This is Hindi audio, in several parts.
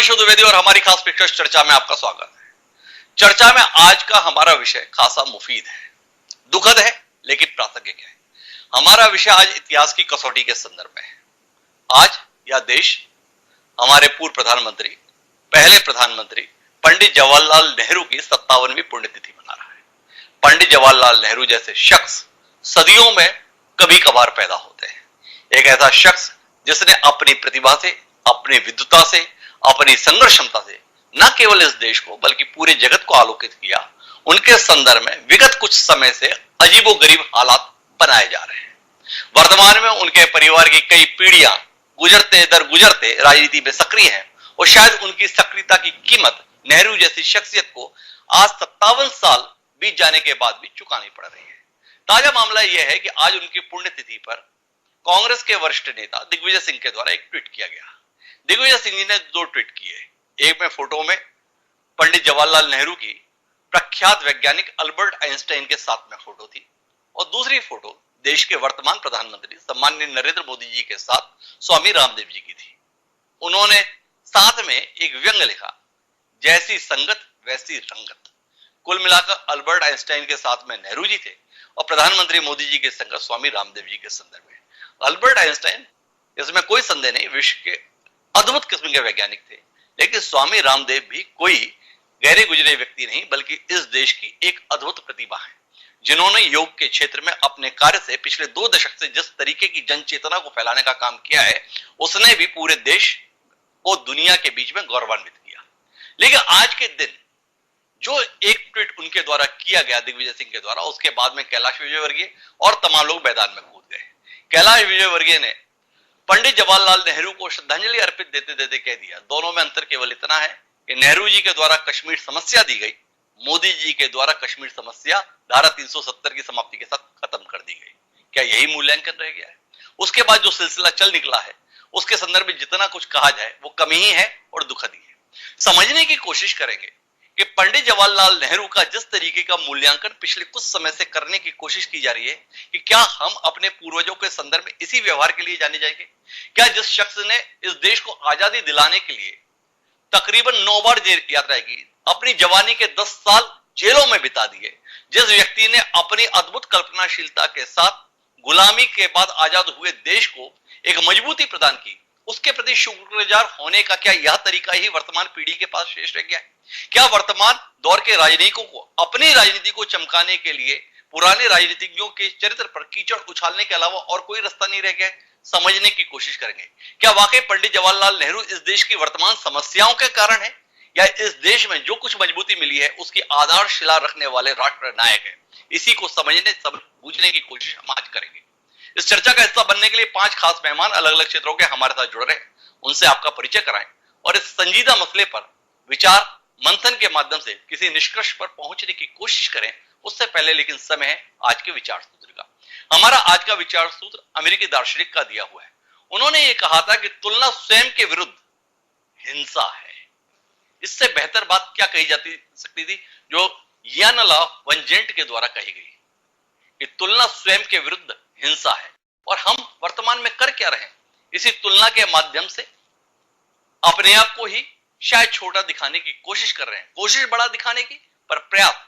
शुद्ध द्विवेदी और हमारी खास पिक्चर्स चर्चा में आपका स्वागत है। चर्चा में आज का हमारा विषय खासा मुफीद है, दुखद है लेकिन प्रासंगिक है। हमारा विषय आज इतिहास की कसौटी के संदर्भ में है। आज यह देश हमारे पूर्व प्रधानमंत्री, पहले प्रधानमंत्री पंडित जवाहरलाल नेहरू की 57वीं पुण्यतिथि मना रहा है। पंडित जवाहरलाल नेहरू जैसे शख्स सदियों में कभी कभार पैदा होते हैं। एक ऐसा शख्स जिसने अपनी प्रतिभा से, अपनी विद्वता से, अपनी संघर्ष क्षमता से न केवल इस देश को बल्कि पूरे जगत को आलोकित किया। उनके संदर्भ में विगत कुछ समय से अजीबोगरीब हालात बनाए जा रहे हैं। वर्तमान में उनके परिवार की कई पीढ़ियां गुजरते दर गुजरते राजनीति में सक्रिय हैं और शायद उनकी सक्रियता की कीमत नेहरू जैसी शख्सियत को आज 57 साल बीत जाने के बाद भी चुकानी पड़ रही है। ताजा मामला यह है कि आज उनकी पुण्यतिथि पर कांग्रेस के वरिष्ठ नेता दिग्विजय सिंह के द्वारा एक ट्वीट किया गया। दिग्विजय सिंह जी ने 2 ट्वीट किए। एक में फोटो में पंडित जवाहरलाल नेहरू की प्रख्यात वैज्ञानिक अल्बर्ट आइंस्टाइन के साथ में फोटो थी और दूसरी फोटो देश के वर्तमान प्रधानमंत्री सम्माननीय नरेंद्र मोदी जी के साथ स्वामी रामदेव जी की थी। उन्होंने साथ में एक व्यंग्य लिखा, जैसी संगत वैसी रंगत। कुल मिलाकर अल्बर्ट आइंस्टाइन के साथ में नेहरू जी थे और प्रधानमंत्री मोदी जी के संगत स्वामी रामदेव जी के संदर्भ में। अल्बर्ट आइंस्टाइन, इसमें कोई संदेह नहीं, विश्व के अद्भुत किस्म के वैज्ञानिक थे, लेकिन स्वामी रामदेव भी कोई गहरे गुजरे व्यक्ति नहीं बल्कि इस देश की एक अद्भुत प्रतिभा है, जिन्होंने योग के क्षेत्र में अपने कार्य से पिछले 2 दशक से जिस तरीके की जन चेतना को फैलाने का काम किया है, उसने भी पूरे देश को दुनिया के बीच में गौरवान्वित किया। लेकिन आज के दिन जो एक ट्वीट उनके द्वारा किया गया दिग्विजय सिंह के द्वारा, उसके बाद में कैलाश विजयवर्गीय और तमाम लोग मैदान में कूद गए। कैलाश विजयवर्गीय ने पंडित जवाहरलाल नेहरू को श्रद्धांजलि अर्पित देते देते कह दिया, दोनों में अंतर केवल इतना है कि नेहरू जी के द्वारा कश्मीर समस्या दी गई, मोदी जी के द्वारा कश्मीर समस्या धारा 370 की समाप्ति के साथ खत्म कर दी गई। क्या यही मूल्यांकन रह गया है? उसके बाद जो सिलसिला चल निकला है उसके संदर्भ में जितना कुछ कहा जाए वो कम ही है और दुखद ही है। समझने की कोशिश करेंगे कि पंडित जवाहरलाल नेहरू का जिस तरीके का मूल्यांकन पिछले कुछ समय से करने की कोशिश की जा रही है कि क्या हम अपने पूर्वजों के संदर्भ में इसी व्यवहार के लिए जाने जाएंगे? क्या जिस शख्स ने इस देश को आजादी दिलाने के लिए तकरीबन 9 बार जेल यात्रा की, अपनी जवानी के 10 साल जेलों में बिता दिए, जिस व्यक्ति ने अपनी अद्भुत कल्पनाशीलता के साथ गुलामी के बाद आजाद हुए देश को एक मजबूती प्रदान की, उसके प्रति शुक्रगुजार होने का क्या यह तरीका ही वर्तमान पीढ़ी के पास शेष रह गया है? क्या वर्तमान दौर के राजनीतिकों को अपनी राजनीति को चमकाने के लिए पुराने राजनीतिज्ञों के चरित्र पर कीचड़ उछालने के अलावा और कोई रास्ता नहीं रह गया है? समझने की कोशिश करेंगे, क्या वाकई पंडित जवाहरलाल नेहरू इस देश की वर्तमान समस्याओं के कारण है या इस देश में जो कुछ मजबूती मिली है उसकी आधारशिला रखने वाले राष्ट्र नायक है? इसी को समझने बूझने की कोशिश हम आज करेंगे। इस चर्चा का हिस्सा बनने के लिए 5 खास मेहमान अलग अलग क्षेत्रों के हमारे साथ जुड़ रहे हैं। उनसे आपका परिचय कराएं और इस संजीदा मसले पर विचार मंथन के माध्यम से किसी निष्कर्ष पर पहुंचने की कोशिश करें। उससे पहले लेकिन समय है आज के विचार सूत्र का। हमारा आज का विचार सूत्र अमेरिकी दार्शनिक का दिया हुआ है। उन्होंने ये कहा था कि तुलना स्वयं के विरुद्ध हिंसा है। इससे बेहतर बात क्या कही जाती सकती थी जो यान ला वंजेंट के द्वारा कही गई कि तुलना स्वयं के विरुद्ध हिंसा है। और हम वर्तमान में कर क्या रहे हैं? इसी तुलना के माध्यम से अपने आप को ही शायद छोटा दिखाने की कोशिश कर रहे हैं। कोशिश बड़ा दिखाने की, पर प्रयास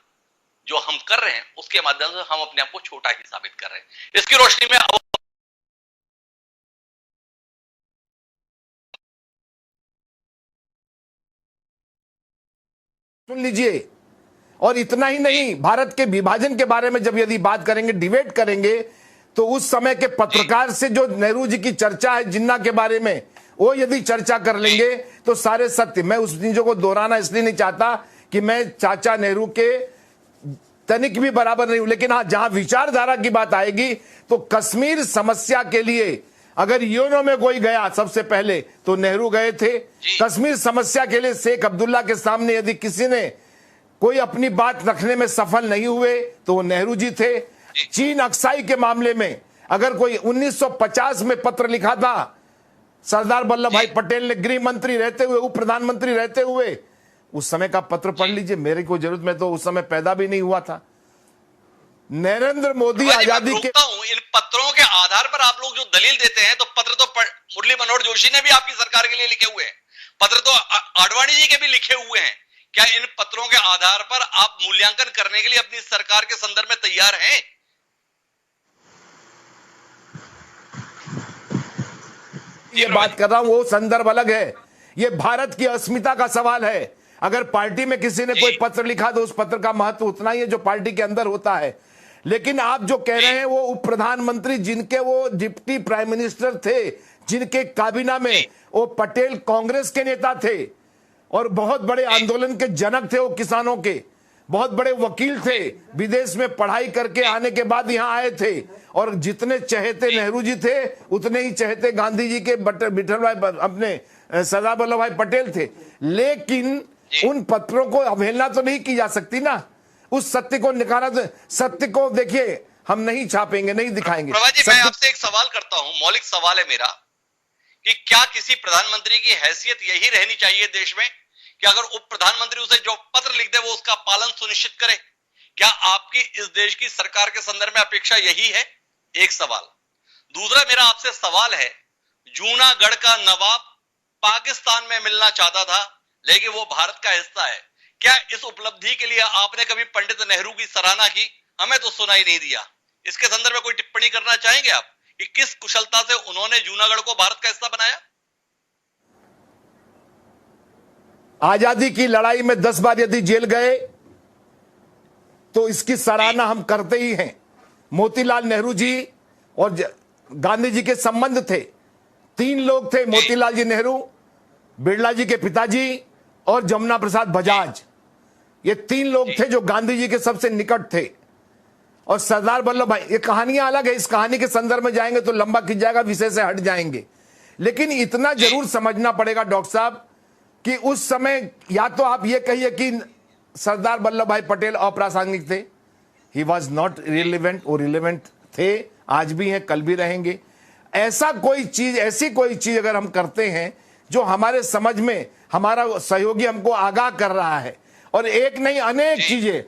जो हम कर रहे हैं उसके माध्यम से हम अपने आप को छोटा ही साबित कर रहे हैं। इसकी रोशनी में सुन लीजिए। और इतना ही नहीं, भारत के विभाजन के बारे में जब यदि बात करेंगे, डिबेट करेंगे, तो उस समय के पत्रकार से जो नेहरू जी की चर्चा है जिन्ना के बारे में, वो यदि चर्चा कर लेंगे तो सारे सत्य। मैं उस चीजों को दोहराना इसलिए नहीं चाहता कि मैं चाचा नेहरू के तनिक भी बराबर नहीं हूं, लेकिन हाँ, जहां विचारधारा की बात आएगी तो कश्मीर समस्या के लिए अगर यूएनओ में कोई गया सबसे पहले तो नेहरू गए थे। कश्मीर समस्या के लिए शेख अब्दुल्ला के सामने यदि किसी ने कोई अपनी बात रखने में सफल नहीं हुए तो वो नेहरू जी थे। चीन अक्साई के मामले में अगर कोई 1950 में पत्र लिखा था, सरदार वल्लभ भाई पटेल ने गृह मंत्री रहते हुए, उप प्रधानमंत्री रहते हुए, उस समय का पत्र पढ़ लीजिए। मेरे को जरूरत, मैं तो उस समय पैदा भी नहीं हुआ था। नरेंद्र मोदी आजादी के इन पत्रों के आधार पर आप लोग जो दलील देते हैं, तो पत्र तो मुरली मनोहर जोशी ने भी आपकी सरकार के लिए लिखे हुए हैं। पत्र तो आडवाणी जी के भी लिखे हुए हैं। क्या इन पत्रों के आधार पर आप मूल्यांकन करने के लिए अपनी सरकार के संदर्भ में तैयार हैं? ये बात कर रहा हूं, वो संदर्भ अलग है। ये भारत की अस्मिता का सवाल है। अगर पार्टी में किसी ने कोई पत्र लिखा तो उस पत्र का महत्व उतना ही है जो पार्टी के अंदर होता है। लेकिन आप जो कह रहे हैं वो उप प्रधानमंत्री जिनके वो डिप्टी प्राइम मिनिस्टर थे, जिनके काबीना में वो पटेल कांग्रेस के नेता थे और बहुत बड़े आंदोलन के जनक थे, वो किसानों के बहुत बड़े वकील थे, विदेश में पढ़ाई करके आने के बाद यहां आए थे और जितने चहेते नेहरू जी थे उतने ही चहेते गांधी जी के विठल भाई अपने सरदार वल्लभ भाई पटेल थे। लेकिन उन पत्रों को अवहेलना तो नहीं की जा सकती ना। उस सत्य को निकाला, सत्य को देखिए हम नहीं छापेंगे, नहीं दिखाएंगे। प्रभा जी, मैं आपसे एक सवाल करता हूं, मौलिक सवाल है मेरा कि क्या किसी प्रधानमंत्री की हैसियत यही रहनी चाहिए देश में कि अगर उप प्रधानमंत्री उसे जो पत्र लिख दे वो उसका पालन सुनिश्चित करे? क्या आपकी इस देश की सरकार के संदर्भ में अपेक्षा यही है? एक सवाल। दूसरा मेरा आपसे सवाल है, जूनागढ़ का नवाब पाकिस्तान में मिलना चाहता था लेकिन वो भारत का हिस्सा है। क्या इस उपलब्धि के लिए आपने कभी पंडित नेहरू की सराहना की? हमें तो सुनाई नहीं दिया। इसके संदर्भ में कोई टिप्पणी करना चाहेंगे आप कि किस कुशलता से उन्होंने जूनागढ़ को भारत का हिस्सा बनाया? आजादी की लड़ाई में 10 बार यदि जेल गए तो इसकी सराहना हम करते ही हैं। मोतीलाल नेहरू जी और गांधी जी के संबंध थे। 3 लोग थे, मोतीलाल जी नेहरू, बिरला जी के पिताजी और जमुना प्रसाद बजाज। ये 3 लोग थे जो गांधी जी के सबसे निकट थे। और सरदार वल्लभ भाई, ये कहानियां अलग है, इस कहानी के संदर्भ में जाएंगे तो लंबा खिंच जाएगा, विषय से हट जाएंगे। लेकिन इतना जरूर समझना पड़ेगा डॉक्टर साहब कि उस समय या तो आप ये कहिए कि सरदार वल्लभ भाई पटेल अप्रासंगिक थे, ही वॉज नॉट रिलेवेंट, वो रिलेवेंट थे, आज भी हैं, कल भी रहेंगे। ऐसी कोई चीज अगर हम करते हैं जो हमारे समझ में हमारा सहयोगी हमको आगाह कर रहा है, और एक नहीं अनेक चीजें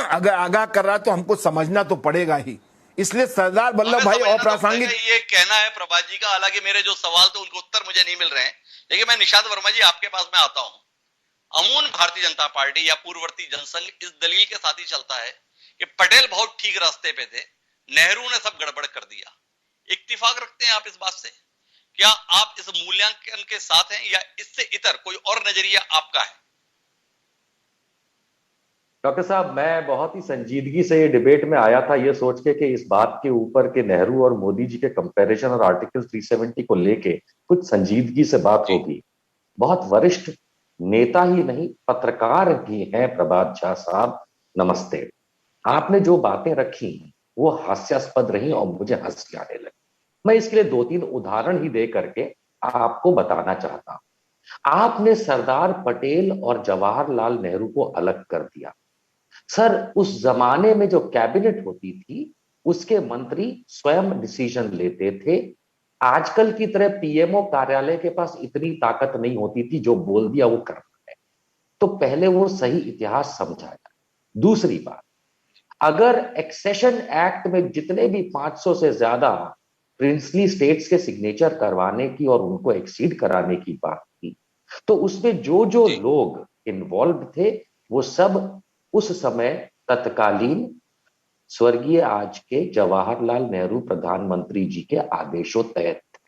अगर आगाह कर रहा है तो हमको समझना तो पड़ेगा ही। इसलिए सरदार वल्लभ भाई अप्रासंगिक ये कहना है प्रभा जी का। हालांकि मेरे जो सवाल थे उनके उत्तर मुझे नहीं मिल रहे हैं, लेकिन मैं निशांत वर्मा जी आपके पास में आता हूं। अमून भारतीय जनता पार्टी या पूर्ववर्ती जनसंघ इस दलील के साथ ही चलता है कि पटेल बहुत ठीक रास्ते पे थे, नेहरू ने सब गड़बड़ कर दिया। इत्तेफाक रखते हैं आप इस बात से? क्या आप इस मूल्यांकन के साथ हैं या इससे इतर कोई और नजरिया आपका है? डॉक्टर साहब, मैं बहुत ही संजीदगी से ये डिबेट में आया था, ये सोच के कि इस बात के ऊपर के नेहरू और मोदी जी के कंपैरिजन और आर्टिकल 370 को लेके कुछ संजीदगी से बात होगी। बहुत वरिष्ठ नेता ही नहीं, पत्रकार भी हैं प्रभात झा साहब, नमस्ते। आपने जो बातें रखी वो हास्यास्पद रही और मुझे हंसी आने लगी। मैं इसके लिए 2-3 उदाहरण ही दे करके आपको बताना चाहता हूं। आपने सरदार पटेल और जवाहरलाल नेहरू को अलग कर दिया। सर, उस जमाने में जो कैबिनेट होती थी उसके मंत्री स्वयं डिसीजन लेते थे। आजकल की तरह पीएमओ कार्यालय के पास इतनी ताकत नहीं होती थी, जो बोल दिया वो करना है। तो पहले वो सही इतिहास समझा जाए। दूसरी बात, अगर एक्सेशन एक्ट में जितने भी 500 से ज्यादा प्रिंसली स्टेट्स के सिग्नेचर करवाने की और उनको एक्सीड कराने की बात थी, तो उसमें जो जो लोग इन्वॉल्व थे वो सब उस समय तत्कालीन स्वर्गीय आज के जवाहरलाल नेहरू प्रधानमंत्री जी के आदेशों तहत थे,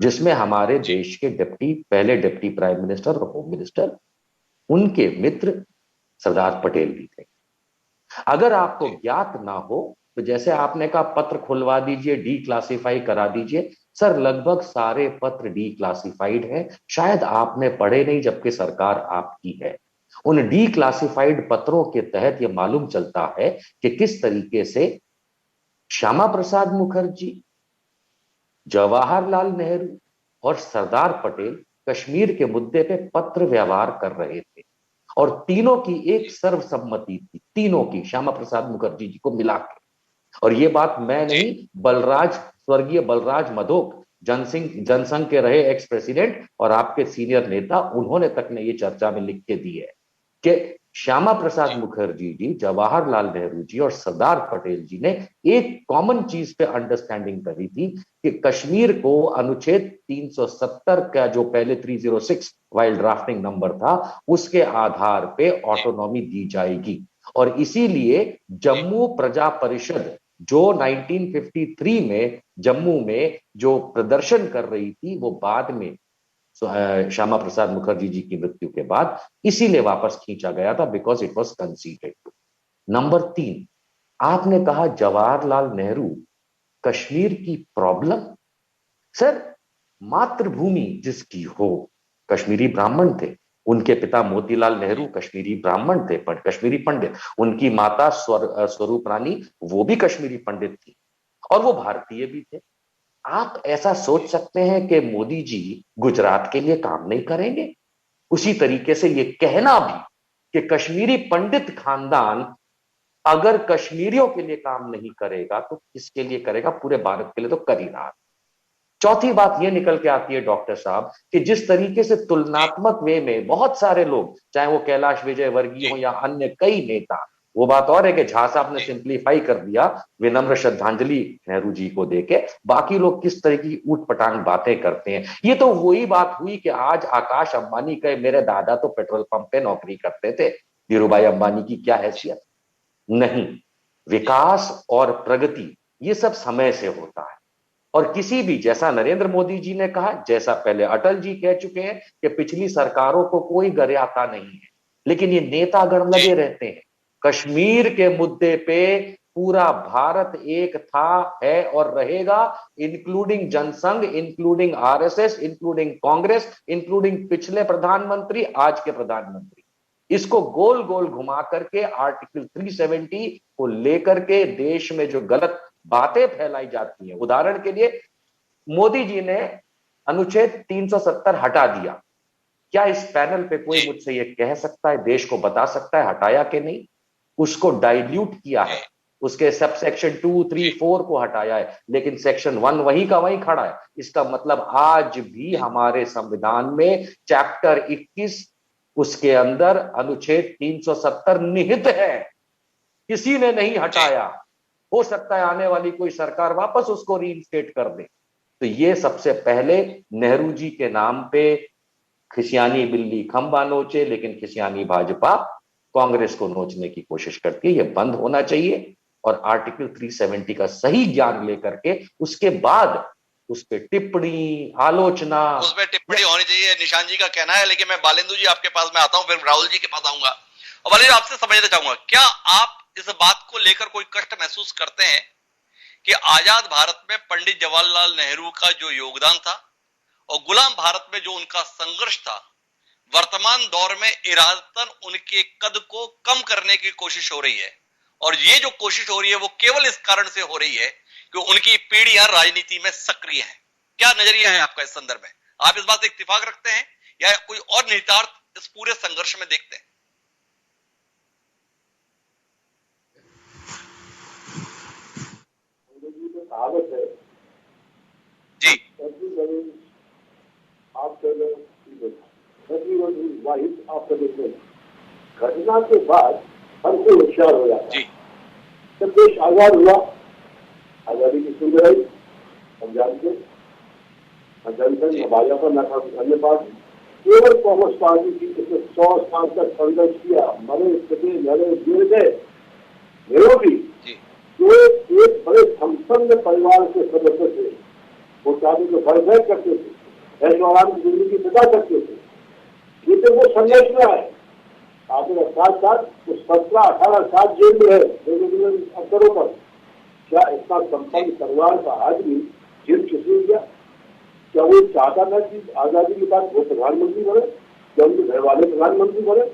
जिसमें हमारे देश के पहले डिप्टी प्राइम मिनिस्टर और होम मिनिस्टर, उनके मित्र सरदार पटेल भी थे। अगर आपको ज्ञात ना हो तो जैसे आपने कहा पत्र खुलवा दीजिए, डी क्लासिफाई करा दीजिए। सर, लगभग सारे पत्र डी क्लासिफाइड हैं, शायद आपने पढ़े नहीं जबकि सरकार आपकी है। उन डी क्लासिफाइड पत्रों के तहत यह मालूम चलता है कि किस तरीके से श्यामा प्रसाद मुखर्जी, जवाहरलाल नेहरू और सरदार पटेल कश्मीर के मुद्दे पे पत्र व्यवहार कर रहे थे, और तीनों की एक सर्वसम्मति थी, तीनों की, श्यामा प्रसाद मुखर्जी जी को मिला के। और ये बात मैं नहीं, स्वर्गीय बलराज मधोक, जनसंघ के रहे एक्स प्रेसिडेंट और आपके सीनियर नेता, उन्होंने तक ने ये चर्चा में लिख के दी है कि श्यामा प्रसाद मुखर्जी जी, जवाहरलाल नेहरू जी और सरदार पटेल जी ने एक कॉमन चीज पे अंडरस्टैंडिंग करी थी कि कश्मीर को अनुच्छेद 370 का जो पहले 306 वाइल ड्राफ्टिंग नंबर था, उसके आधार पे ऑटोनॉमी दी जाएगी। और इसीलिए जम्मू प्रजा परिषद जो 1953 में जम्मू में जो प्रदर्शन कर रही थी, वो बाद में श्यामा प्रसाद मुखर्जी जी की मृत्यु के बाद इसीलिए वापस खींचा गया था, because it was considered. Number 3, आपने कहा जवाहरलाल नेहरू कश्मीर की प्रॉब्लम। सर, मातृभूमि जिसकी हो, कश्मीरी ब्राह्मण थे, उनके पिता मोतीलाल नेहरू कश्मीरी ब्राह्मण थे, कश्मीरी पंडित, उनकी माता स्वरूप रानी वो भी कश्मीरी पंडित थी, और वो भारतीय भी थे। आप ऐसा सोच सकते हैं कि मोदी जी गुजरात के लिए काम नहीं करेंगे? उसी तरीके से ये कहना भी कि कश्मीरी पंडित खानदान अगर कश्मीरियों के लिए काम नहीं करेगा तो किसके लिए करेगा? पूरे भारत के लिए तो कर ही रहा। चौथी बात यह निकल के आती है डॉक्टर साहब कि जिस तरीके से तुलनात्मक वे में बहुत सारे लोग, चाहे वो कैलाश विजयवर्गीय हो या अन्य कई नेता, वो बात और है कि झा साहब ने सिंप्लीफाई कर दिया विनम्र श्रद्धांजलि नेहरू जी को देके, बाकी लोग किस तरह की ऊट पटांग बातें करते हैं। ये तो वही बात हुई कि आज आकाश अंबानी कहे मेरे दादा तो पेट्रोल पंप पे नौकरी करते थे, धीरूभाई अंबानी की क्या हैसियत? नहीं, विकास और प्रगति ये सब समय से होता है। और किसी भी, जैसा नरेंद्र मोदी जी ने कहा, जैसा पहले अटल जी कह चुके हैं कि पिछली सरकारों को कोई गर्याता नहीं है, लेकिन ये नेतागण लगे रहते हैं। कश्मीर के मुद्दे पे पूरा भारत एक था, है और रहेगा, including Jansangh, including RSS, including Congress, including पिछले प्रधानमंत्री, आज के प्रधानमंत्री। इसको गोल गोल घुमा करके आर्टिकल 370 को लेकर के देश में जो गलत बातें फैलाई जाती हैं, उदाहरण के लिए मोदी जी ने अनुच्छेद 370 हटा दिया। क्या इस पैनल पे कोई मुझसे ये कह सकता है, देश को बता सकता है हटाया कि नहीं? उसको डाइल्यूट किया है, उसके सब सेक्शन 2, 3, 4 को हटाया है, लेकिन सेक्शन 1 वही का वही खड़ा है। इसका मतलब आज भी हमारे संविधान में चैप्टर 21 उसके अंदर अनुच्छेद 370 निहित है, किसी ने नहीं हटाया। हो सकता है आने वाली कोई सरकार वापस उसको रीइंस्टेट कर दे। तो ये सबसे पहले नेहरू जी के नाम पे खिसियानी बिल्ली खंबा नोचे, लेकिन खिसियानी भाजपा कांग्रेस को नोचने की कोशिश करती है। ये बंद होना चाहिए और आर्टिकल 370 का सही ज्ञान लेकर के उसके बाद उस पर टिप्पणी, आलोचना, उसमें टिप्पणी होनी चाहिए, निशान जी का कहना है। लेकिन मैं बालेंदु जी आपके पास में आता हूं, फिर राहुल जी के पास आऊंगा। और बालेंदु आपसे समझना चाहूंगा, क्या आप इस बात को लेकर कोई कष्ट महसूस करते हैं कि आजाद भारत में पंडित जवाहरलाल नेहरू का जो योगदान था और गुलाम भारत में जो उनका संघर्ष था, वर्तमान दौर में इरादतन उनके कद को कम करने की कोशिश हो रही है? और ये जो कोशिश हो रही है वो केवल इस कारण से हो रही है कि उनकी पीढ़ियां राजनीति में सक्रिय हैं। क्या नजरिया है आपका इस संदर्भ में? आप इस बात से इत्तेफाक रखते हैं या कोई और निहितार्थ इस पूरे संघर्ष में देखते हैं? कहावत है जी, घटना के बाद हर कोई होशियार हो जाता जी, है। जब देश आजाद हुआ, आजादी की सुन रही, हम जानते भाजपा न था अन्य पार्टी, केवल कांग्रेस पार्टी की 100 साल तक संघर्ष किया, मरे कटे लड़े गिर गए। नेहरू जी जो एक बड़े संपन्न परिवार के सदस्य थे, वो चाहते तो घर बैठ करते थे, ऐसे आराम की जिंदगी बिता सकते थे, लेकिन वो संघर्ष में आए। आपने साथ साथ वो 17-18 साल जेल में है अवसरों पर। क्या इतना संपन्न परिवार का आदमी जेल चुकी गया? क्या वो चाहता था कि आजादी के बाद वो प्रधानमंत्री बने, क्या उनके घर वाले प्रधानमंत्री बने?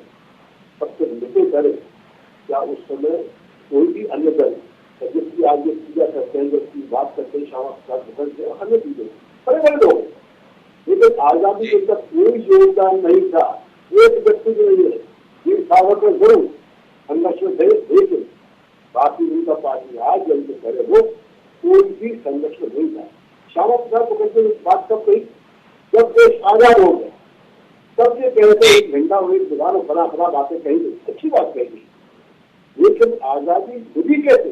सबसे निकल करे क्या उस समय कोई भी अन्य दल जिसकी आज ये पूजा करते हैं, जिसकी बात करते हैं, श्यामा प्रसाद मुखर्जी अन्य चीजें बड़े बड़े लोग, लेकिन आजादी के तक कोई योगदान नहीं था। एक व्यक्ति के लिए वीर सावरकर जरूर संघर्ष में थे, लेकिन बाकी उनका पार्टी आज जब करे वो कोई भी संघर्ष में नहीं था। श्यामा प्रसाद मुखर्जी ने बात कब कही? जब देश आजाद हो गया, सब ये कह रहे थे एक घंटा हुई दुकान बड़ा बड़ा बातें कही, अच्छी बात कही, लेकिन आजादी मिली कैसे,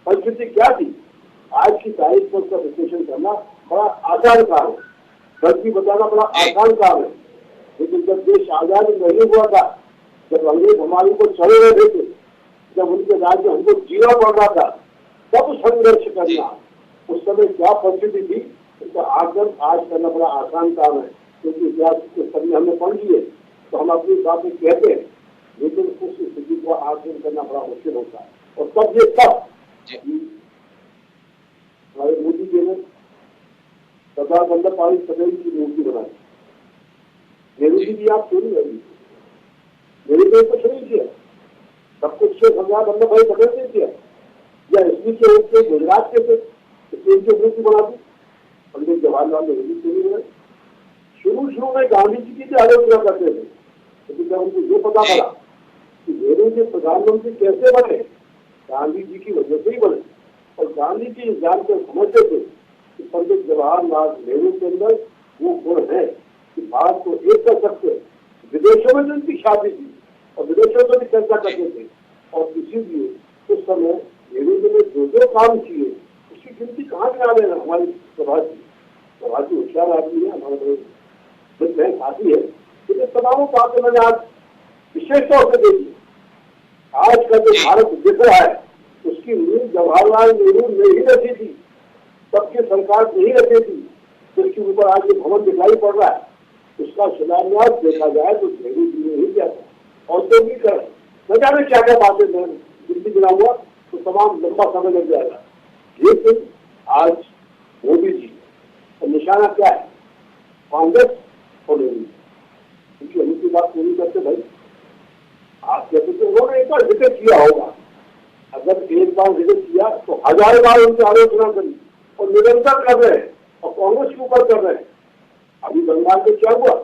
परिस्थिति क्या थी, आज की तारीख पर उसका विश्लेषण करना बड़ा आसान काम है, बल्कि बताना बड़ा आसान काम है। लेकिन जब देश आजाद नहीं हुआ था, जब अंग्रेज हमारे को चले रहे थे, जब उनके राज्य हमको जीना पड़ रहा था, तब संघर्ष करना, उस समय क्या परिस्थिति थी, उसका आकलन आज करना बड़ा आसान काम है, क्योंकि इतिहास के सभी हमने पढ़ लिए तो हम अपनी बातें कहते हैं, लेकिन उस स्थिति को आकलन करना बड़ा मुश्किल होता है। और तब ये तब हमारे मोदी जी ने सरदार वल्लभ भाई पटेल की मूर्ति बनाई, नेहरू जी की आप क्यों नहीं लगी, मेरे को कुछ नहीं किया, सब कुछ सरदार वल्लभ भाई पटेल ने किया, या इसलिए के उनके गुजरात के थे इसलिए इनकी मूर्ति बना दी, पंडित जवाहरलाल नेहरू क्यों नहीं बनाई। शुरू में गांधी जी की आलोचना करते थे, लेकिन जब उनको ये पता चला कि नेहरू जी प्रधानमंत्री कैसे बने, गांधी जी की वजह से ही बने, और गांधी जी इस जान कर समझते थे कि पंडित जवाहरलाल नेहरू के अंदर वो गुण है कि भारत को एक कर सकते। विदेशों में तो उनकी शादी थी और विदेशों में भी चर्चा करते थे, और इसीलिए उस समय नेहरू जी ने जो काम किए उसकी गिनती कहाँ गिना देना। हमारी प्रभाती होशियार आदमी है, हमारे बहन साथी है, लेकिन तमाम बातें मैंने आज विशेष तौर से देखी। आज का जो भारत दिख रहा है उसकी नींव जवाहरलाल नेहरू नहीं रखी थी, सबकी सरकार नहीं रखी थी, जिसके ऊपर आज ये भवन दिखाई पड़ रहा है, उसका शिलान्यास देखा जाए तो नेहरू जी ने ही किया था। औद्योगिकरण न जाने क्या क्या बातें मैं गिनती गिनाऊंगा तो तमाम लंबा समय लग जाएगा, लेकिन आज मोदी जी का निशाना क्या है, कांग्रेस और नेहरू जी, क्योंकि हम की बात पूरी करते भाई। आप कहते थे उन्होंने एक बार जिक्र किया होगा, अगर एक बार जिक्र किया तो 1000 बार उनकी आलोचना करी और निरंतर कर रहे हैं और कांग्रेस के ऊपर कर रहे हैं। अभी बंगाल में क्या हुआ,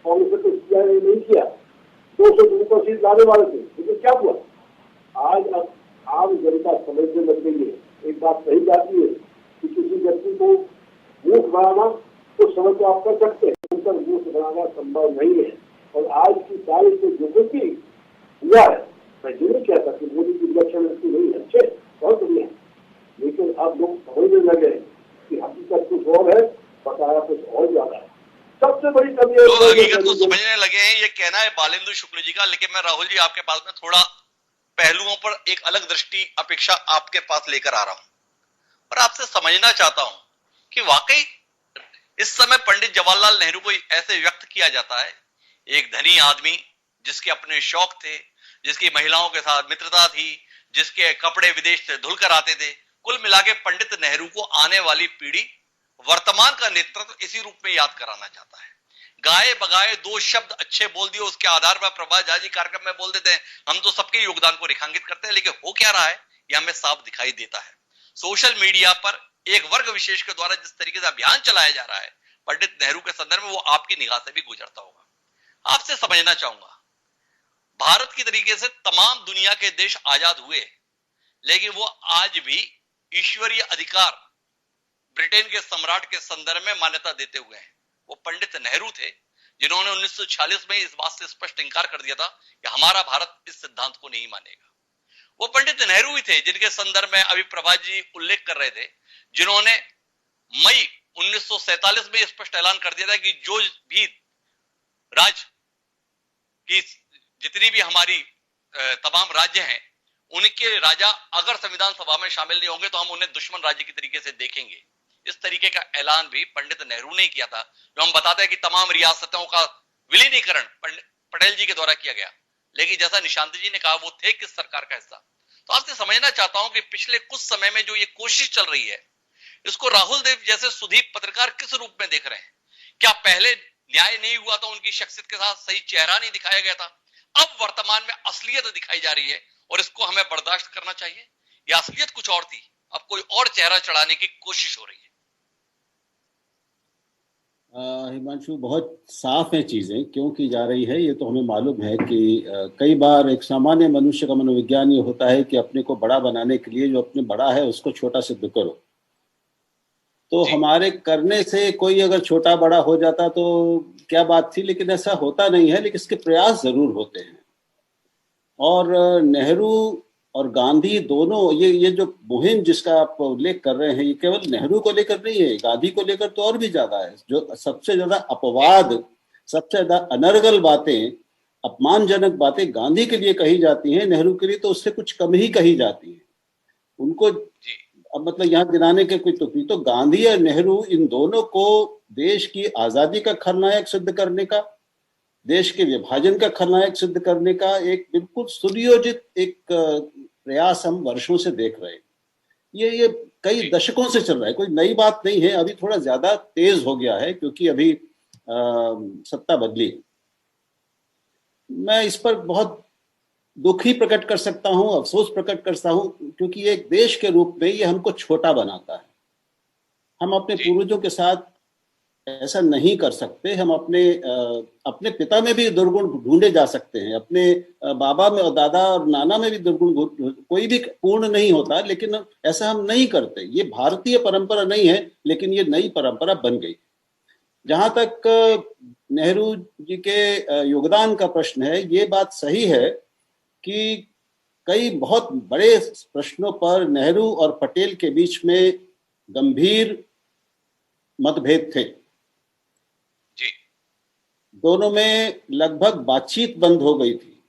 कांग्रेस ने कुछ किया नहीं किया, 200 सीट लाने वाले थे, लेकिन क्या हुआ, आज अब आम जनता समझने लग गई है। एक बात कही जाती है कि किसी व्यक्ति को मूर्ख बनाना तो समझ को आप कर सकते हैं, उनका मूर्ख बनाना संभव नहीं है। और आज की तारीख में जो कुछ भी हुआ है, मैं ये नहीं कहता कि मोदी की इलेक्शन नहीं अच्छे, बहुत बढ़िया, लेकिन अब लोग समझने लगे कि हकीकत कुछ और है, बताया कुछ और ज्यादा है। सबसे बड़ी कमी हकीकत को समझने लगे हैं, ये कहना है बालेंद्र शुक्ल जी का। लेकिन मैं राहुल जी आपके पास में थोड़ा पहलुओं पर एक अलग दृष्टि अपेक्षा आपके पास लेकर आ रहा हूं और आपसे समझना चाहता हूं कि वाकई इस समय पंडित जवाहरलाल नेहरू को ऐसे व्यक्त किया जाता है, एक धनी आदमी जिसके अपने शौक थे, जिसकी महिलाओं के साथ मित्रता थी, जिसके कपड़े विदेश से धुलकर आते थे। कुल मिला के पंडित नेहरू को आने वाली पीढ़ी वर्तमान का नेतृत्व इसी रूप में याद कराना चाहता है। गाए बगाए 2 शब्द अच्छे बोल दिए, उसके आधार पर प्रभात झा जी कार्यक्रम में बोल देते हैं हम तो सबके योगदान को रेखांकित करते हैं, लेकिन हो क्या रहा है यह हमें साफ दिखाई देता है। सोशल मीडिया पर एक वर्ग विशेष के द्वारा जिस तरीके से अभियान चलाया जा रहा है पंडित नेहरू के संदर्भ में, वो आपकी निगाह से भी गुजरता होगा। आपसे समझना चाहूंगा, भारत की तरीके से तमाम दुनिया के देश आजाद हुए, लेकिन वो आज भी ईश्वरीय अधिकार ब्रिटेन के सम्राट के संदर्भ में मान्यता देते हुए हैं। वो पंडित नेहरू थे जिन्होंने 1946 में इस बात से स्पष्ट इंकार कर दिया था कि हमारा भारत इस सिद्धांत को नहीं मानेगा। वो पंडित नेहरू ही थे जिनके संदर्भ में अभी प्रभात जी उल्लेख कर रहे थे, जिन्होंने मई 1947 में स्पष्ट ऐलान कर दिया था कि जो भी राज्य की जितनी भी हमारी तमाम राज्य हैं उनके राजा अगर संविधान सभा में शामिल नहीं होंगे तो हम उन्हें दुश्मन राज्य की तरीके से देखेंगे। इस तरीके का ऐलान भी पंडित नेहरू ने किया था, जो हम बताते हैं कि तमाम रियासतों का विलीनीकरण पटेल जी के द्वारा किया गया, लेकिन जैसा निशांत जी ने कहा वो थे किस सरकार का हिस्सा। तो आपसे समझना चाहता हूं कि पिछले कुछ समय में जो ये कोशिश चल रही है, इसको राहुल देव जैसे सुदीप पत्रकार किस रूप में देख रहे हैं? क्या पहले न्याय नहीं हुआ था, उनकी शख्सियत के साथ सही चेहरा नहीं दिखाया गया था, अब वर्तमान में असलियत दिखाई जा रही है और इसको हमें बर्दाश्त करना चाहिए, या असलियत कुछ और थी, अब कोई और चेहरा चढ़ाने की कोशिश हो रही है? हिमांशु, बहुत साफ है चीजें क्यों की जा रही है ये तो हमें मालूम है कि कई बार एक सामान्य मनुष्य का मनोविज्ञान ये होता है कि अपने को बड़ा बनाने के लिए जो अपने बड़ा है उसको छोटा सिद्ध करो। तो हमारे करने से कोई अगर छोटा बड़ा हो जाता तो क्या बात थी, लेकिन ऐसा होता नहीं है। लेकिन इसके प्रयास जरूर होते हैं। और नेहरू और गांधी दोनों, ये जो मुहिम जिसका आप उल्लेख कर रहे हैं, ये केवल नेहरू को लेकर नहीं है, गांधी को लेकर तो और भी ज्यादा है। जो सबसे ज्यादा अपवाद, सबसे ज्यादा अनर्गल बातें, अपमानजनक बातें गांधी के लिए कही जाती हैं, नेहरू के लिए तो उससे कुछ कम ही कही जाती है। उनको अब मतलब यहाँ गिनाने के कोई तो नहीं। तो गांधी और नेहरू, इन दोनों को देश की आजादी का खलनायक सिद्ध करने का, देश के विभाजन का खलनायक सिद्ध करने का एक बिल्कुल सुनियोजित एक प्रयास हम वर्षों से देख रहे हैं। ये कई दशकों से चल रहा है, कोई नई बात नहीं है। अभी थोड़ा ज्यादा तेज हो गया है क्योंकि अभी सत्ता बदली। मैं इस पर बहुत दुख ही प्रकट कर सकता हूं, अफसोस प्रकट करता हूं, क्योंकि एक देश के रूप में ये हमको छोटा बनाता है। हम अपने पूर्वजों के साथ ऐसा नहीं कर सकते। हम अपने पिता में भी दुर्गुण ढूंढे जा सकते हैं, अपने बाबा में और दादा और नाना में भी दुर्गुण, कोई भी पूर्ण नहीं होता, लेकिन ऐसा हम नहीं करते। ये भारतीय परंपरा नहीं है, लेकिन ये नई परंपरा बन गई। जहां तक नेहरू जी के योगदान का प्रश्न है, ये बात सही है कि कई बहुत बड़े प्रश्नों पर नेहरू और पटेल के बीच में गंभीर मतभेद थे। दोनों में लगभग बातचीत बंद हो गई थी।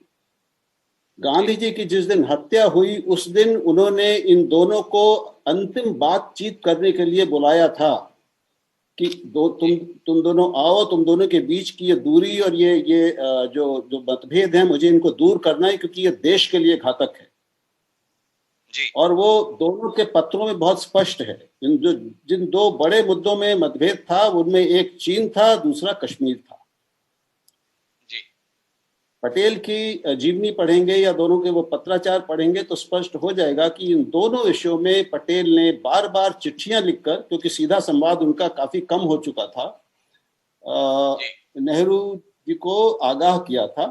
गांधी जी की जिस दिन हत्या हुई, उस दिन उन्होंने इन दोनों को अंतिम बातचीत करने के लिए बुलाया था कि तुम दोनों आओ, तुम दोनों के बीच की ये दूरी और ये जो मतभेद है, मुझे इनको दूर करना है, क्योंकि ये देश के लिए घातक है। जी। और वो दोनों के पत्रों में बहुत स्पष्ट है। जिन दो बड़े मुद्दों में मतभेद था, उनमें एक चीन था, दूसरा कश्मीर था। पटेल की जीवनी पढ़ेंगे या दोनों के वो पत्राचार पढ़ेंगे तो स्पष्ट हो जाएगा कि इन दोनों विषयों में पटेल ने बार बार चिट्ठियां लिखकर, क्योंकि सीधा संवाद उनका काफी कम हो चुका था, नेहरू जी को आगाह किया था।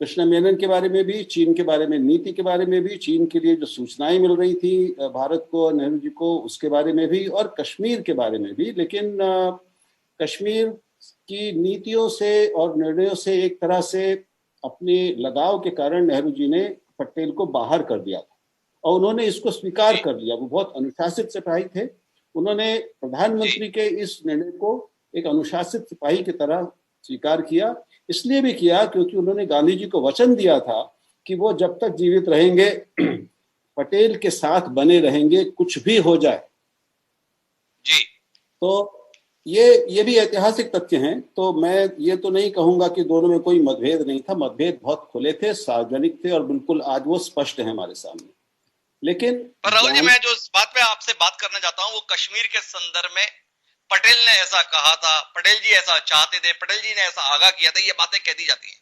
कृष्ण मेनन के बारे में भी, चीन के बारे में, नीति के बारे में भी, चीन के लिए जो सूचनाएं मिल रही थी भारत को, नेहरू जी को, उसके बारे में भी, और कश्मीर के बारे में भी। लेकिन कश्मीर की नीतियों से और निर्णयों से एक तरह से अपने लगाव के कारण नेहरू जी ने पटेल को बाहर कर दिया था, और उन्होंने इसको स्वीकार कर लिया। वो बहुत अनुशासित सिपाही थे। उन्होंने प्रधानमंत्री के इस निर्णय को एक अनुशासित सिपाही की तरह स्वीकार किया। इसलिए भी किया क्योंकि उन्होंने गांधी जी को वचन दिया था कि वो जब तक जीवित रहेंगे पटेल के साथ बने रहेंगे, कुछ भी हो जाए। जी। तो ये भी ऐतिहासिक तथ्य हैं। तो मैं ये तो नहीं कहूंगा कि दोनों में कोई मतभेद नहीं था। मतभेद बहुत खुले थे, सार्वजनिक थे, और बिल्कुल आज वो स्पष्ट है हमारे सामने। लेकिन पर राहुल जी, मैं जो इस बात पे आपसे बात करना चाहता हूँ, वो कश्मीर के संदर्भ में पटेल ने ऐसा कहा था, पटेल जी ऐसा चाहते थे, पटेल जी ने ऐसा आगाह किया था, ये बातें कह दी जाती हैं।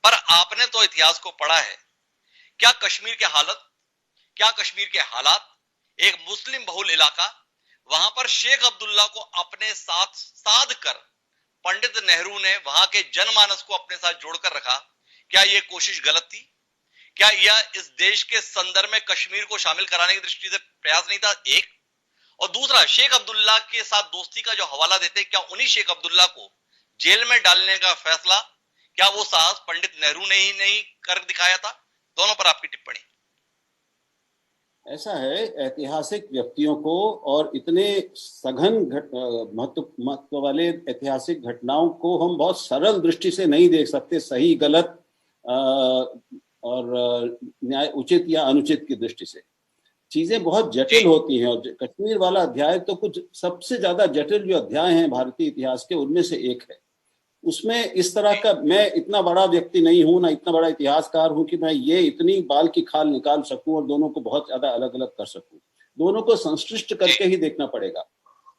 पर आपने तो इतिहास को पढ़ा है। क्या कश्मीर के हालात, एक मुस्लिम बहुल इलाका, वहां पर शेख अब्दुल्ला को अपने साथ साध कर पंडित नेहरू ने वहां के जनमानस को अपने साथ जोड़कर रखा, क्या यह कोशिश गलत थी? क्या यह इस देश के संदर्भ में कश्मीर को शामिल कराने की दृष्टि से प्रयास नहीं था? एक। और दूसरा, शेख अब्दुल्ला के साथ दोस्ती का जो हवाला देते, क्या उन्हीं शेख अब्दुल्ला को जेल में डालने का फैसला, क्या वो साहस पंडित नेहरू ने ही नहीं कर दिखाया था? दोनों पर आपकी टिप्पणी। ऐसा है, ऐतिहासिक व्यक्तियों को और इतने सघन महत्व वाले ऐतिहासिक घटनाओं को हम बहुत सरल दृष्टि से नहीं देख सकते, सही गलत और न्याय, उचित या अनुचित की दृष्टि से। चीजें बहुत जटिल होती हैं, और कश्मीर वाला अध्याय तो कुछ सबसे ज्यादा जटिल जो अध्याय हैं भारतीय इतिहास के, उनमें से एक है। उसमें इस तरह का, मैं इतना बड़ा व्यक्ति नहीं हूं, ना इतना बड़ा इतिहासकार हूं कि मैं ये इतनी बाल की खाल निकाल सकूं और दोनों को बहुत ज्यादा अलग अलग कर सकूं। दोनों को संश्लिष्ट करके ही देखना पड़ेगा।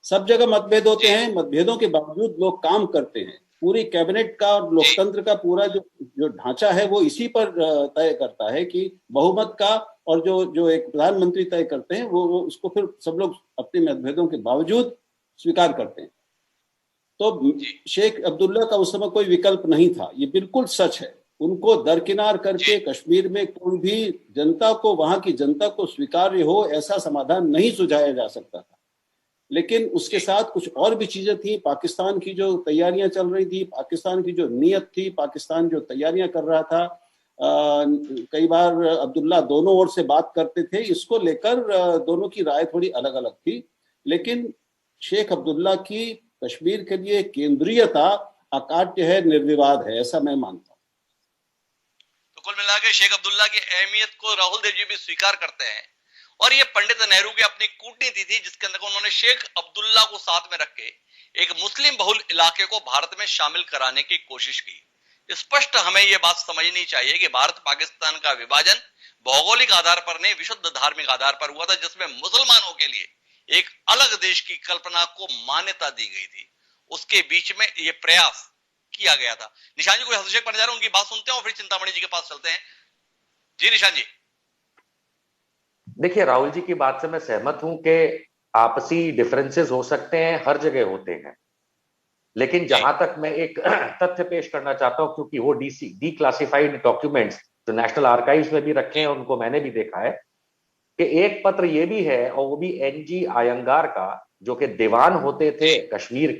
सब जगह मतभेद होते हैं, मतभेदों के बावजूद लोग काम करते हैं। पूरी कैबिनेट का और लोकतंत्र का पूरा जो ढांचा है वो इसी पर तय करता है कि बहुमत का, और जो एक प्रधानमंत्री तय करते हैं वो उसको फिर सब लोग अपने मतभेदों के बावजूद स्वीकार करते हैं। तो शेख अब्दुल्ला का उस समय कोई विकल्प नहीं था, ये बिल्कुल सच है। उनको दरकिनार करके कश्मीर में कोई भी जनता को, वहां की जनता को स्वीकार्य हो ऐसा समाधान नहीं सुझाया जा सकता था। लेकिन उसके साथ कुछ और भी चीजें थी। पाकिस्तान की जो तैयारियां चल रही थी, पाकिस्तान की जो नीयत थी, पाकिस्तान जो तैयारियां कर रहा था, कई बार अब्दुल्ला दोनों ओर से बात करते थे, इसको लेकर दोनों की राय थोड़ी अलग अलग थी। लेकिन शेख अब्दुल्ला की कश्मीर के लिए केंद्रीयता अकाट्य है, निर्विवाद है, ऐसा मैं मानता हूं। तो कुल मिलाकर शेख अब्दुल्ला की अहमियत को राहुल देव जी भी स्वीकार करते हैं, और ये पंडित नेहरू की अपनी कूटनीति थी जिसके अंदर उन्होंने शेख अब्दुल्ला को साथ में रख के एक मुस्लिम बहुल इलाके को भारत में शामिल कराने की कोशिश की। स्पष्ट हमें यह बात समझनी चाहिए कि भारत पाकिस्तान का विभाजन भौगोलिक आधार पर नहीं, विशुद्ध धार्मिक आधार पर हुआ था, जिसमें मुसलमानों के लिए एक अलग देश की कल्पना को मान्यता दी गई थी। उसके बीच में यह प्रयास किया गया था। निशान जी कोई हस्तक्षेप करने जा रहे हैं, उनकी बात सुनते हैं और फिर चिंतामणि जी के पास चलते हैं। जी निशान जी। देखिए, राहुल जी की बात से मैं सहमत हूं कि आपसी डिफरेंसेस हो सकते हैं, हर जगह होते हैं, लेकिन जहां तक मैं एक तथ्य पेश करना चाहता हूं, क्योंकि वो डी क्लासिफाइड डॉक्यूमेंट्स जो नेशनल आर्काइव्स में भी रखे हैं, उनको मैंने भी देखा है कि एक पत्र ये भी है, और वो भी एनजी आयंगार का, जो कि दीवान होते थे कश्मीर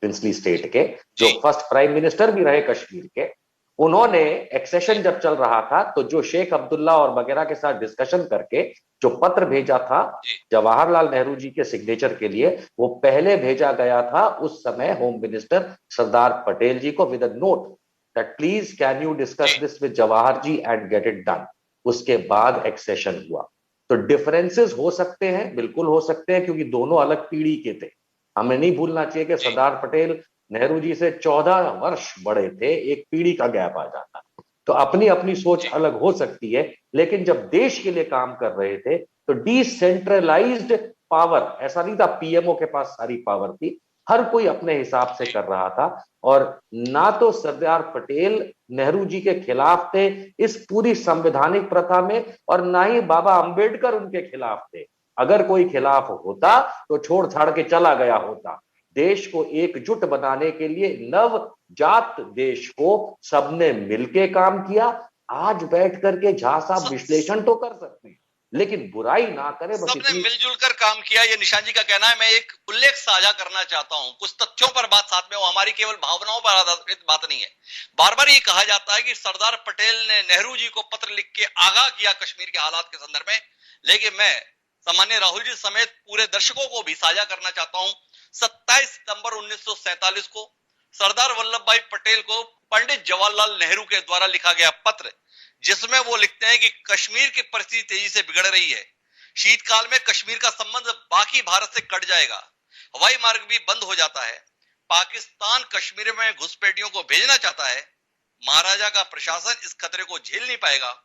प्रिंसली स्टेट के, जो फर्स्ट प्राइम मिनिस्टर भी रहे कश्मीर के। उन्होंने एक्सेशन जब चल रहा था तो जो शेख अब्दुल्ला और वगैरह के साथ डिस्कशन करके जो पत्र भेजा था जवाहरलाल नेहरू जी के सिग्नेचर के लिए, वो पहले भेजा गया था उस समय होम मिनिस्टर सरदार पटेल जी को with a note that please can you discuss this with Jawahar ji and get it done. उसके बाद एक्सेशन हुआ। तो डिफरेंसेस हो सकते हैं, बिल्कुल हो सकते हैं, क्योंकि दोनों अलग पीढ़ी के थे। हमें नहीं भूलना चाहिए कि सरदार पटेल नेहरू जी से 14 वर्ष बड़े थे, एक पीढ़ी का गैप आ जाता। तो अपनी अपनी सोच अलग हो सकती है, लेकिन जब देश के लिए काम कर रहे थे तो डिसेंट्रलाइज्ड पावर, ऐसा नहीं था पीएमओ के पास सारी पावर थी, हर कोई अपने हिसाब से कर रहा था। और ना तो सरदार पटेल नेहरू जी के खिलाफ थे इस पूरी संवैधानिक प्रथा में, और ना ही बाबा अंबेडकर उनके खिलाफ थे। अगर कोई खिलाफ होता तो छोड़ छाड़ के चला गया होता। देश को एकजुट बनाने के लिए नवजात देश को सबने मिलके काम किया। आज बैठ करके झा साहब विश्लेषण तो कर सकते हैं, लेकिन बुराई ना करे। सबने मिलजुल कर काम किया, ये निशान जी का कहना है। मैं एक उल्लेख साझा करना चाहता हूं, कुछ तथ्यों पर बात साथ में हो, हमारी केवल भावनाओं पर आधारित बात नहीं है। बार बार ये कहा जाता है कि सरदार पटेल ने नेहरू जी को पत्र लिख के आगाह किया कश्मीर के हालात के संदर्भ में, लेकिन मैं सामान्य राहुल जी समेत पूरे दर्शकों को भी साझा करना चाहता हूं। 27 सितंबर 1947 को सरदार वल्लभ भाई पटेल को पंडित जवाहरलाल नेहरू के द्वारा लिखा गया पत्र, जिसमें वो लिखते हैं कि कश्मीर की परिस्थिति तेजी से बिगड़ रही है, शीतकाल में कश्मीर का संबंध बाकी भारत से कट जाएगा, हवाई मार्ग भी बंद हो जाता है, पाकिस्तान कश्मीर में घुसपैठियों को भेजना चाहता है, महाराजा का प्रशासन इस खतरे को झेल नहीं पाएगा,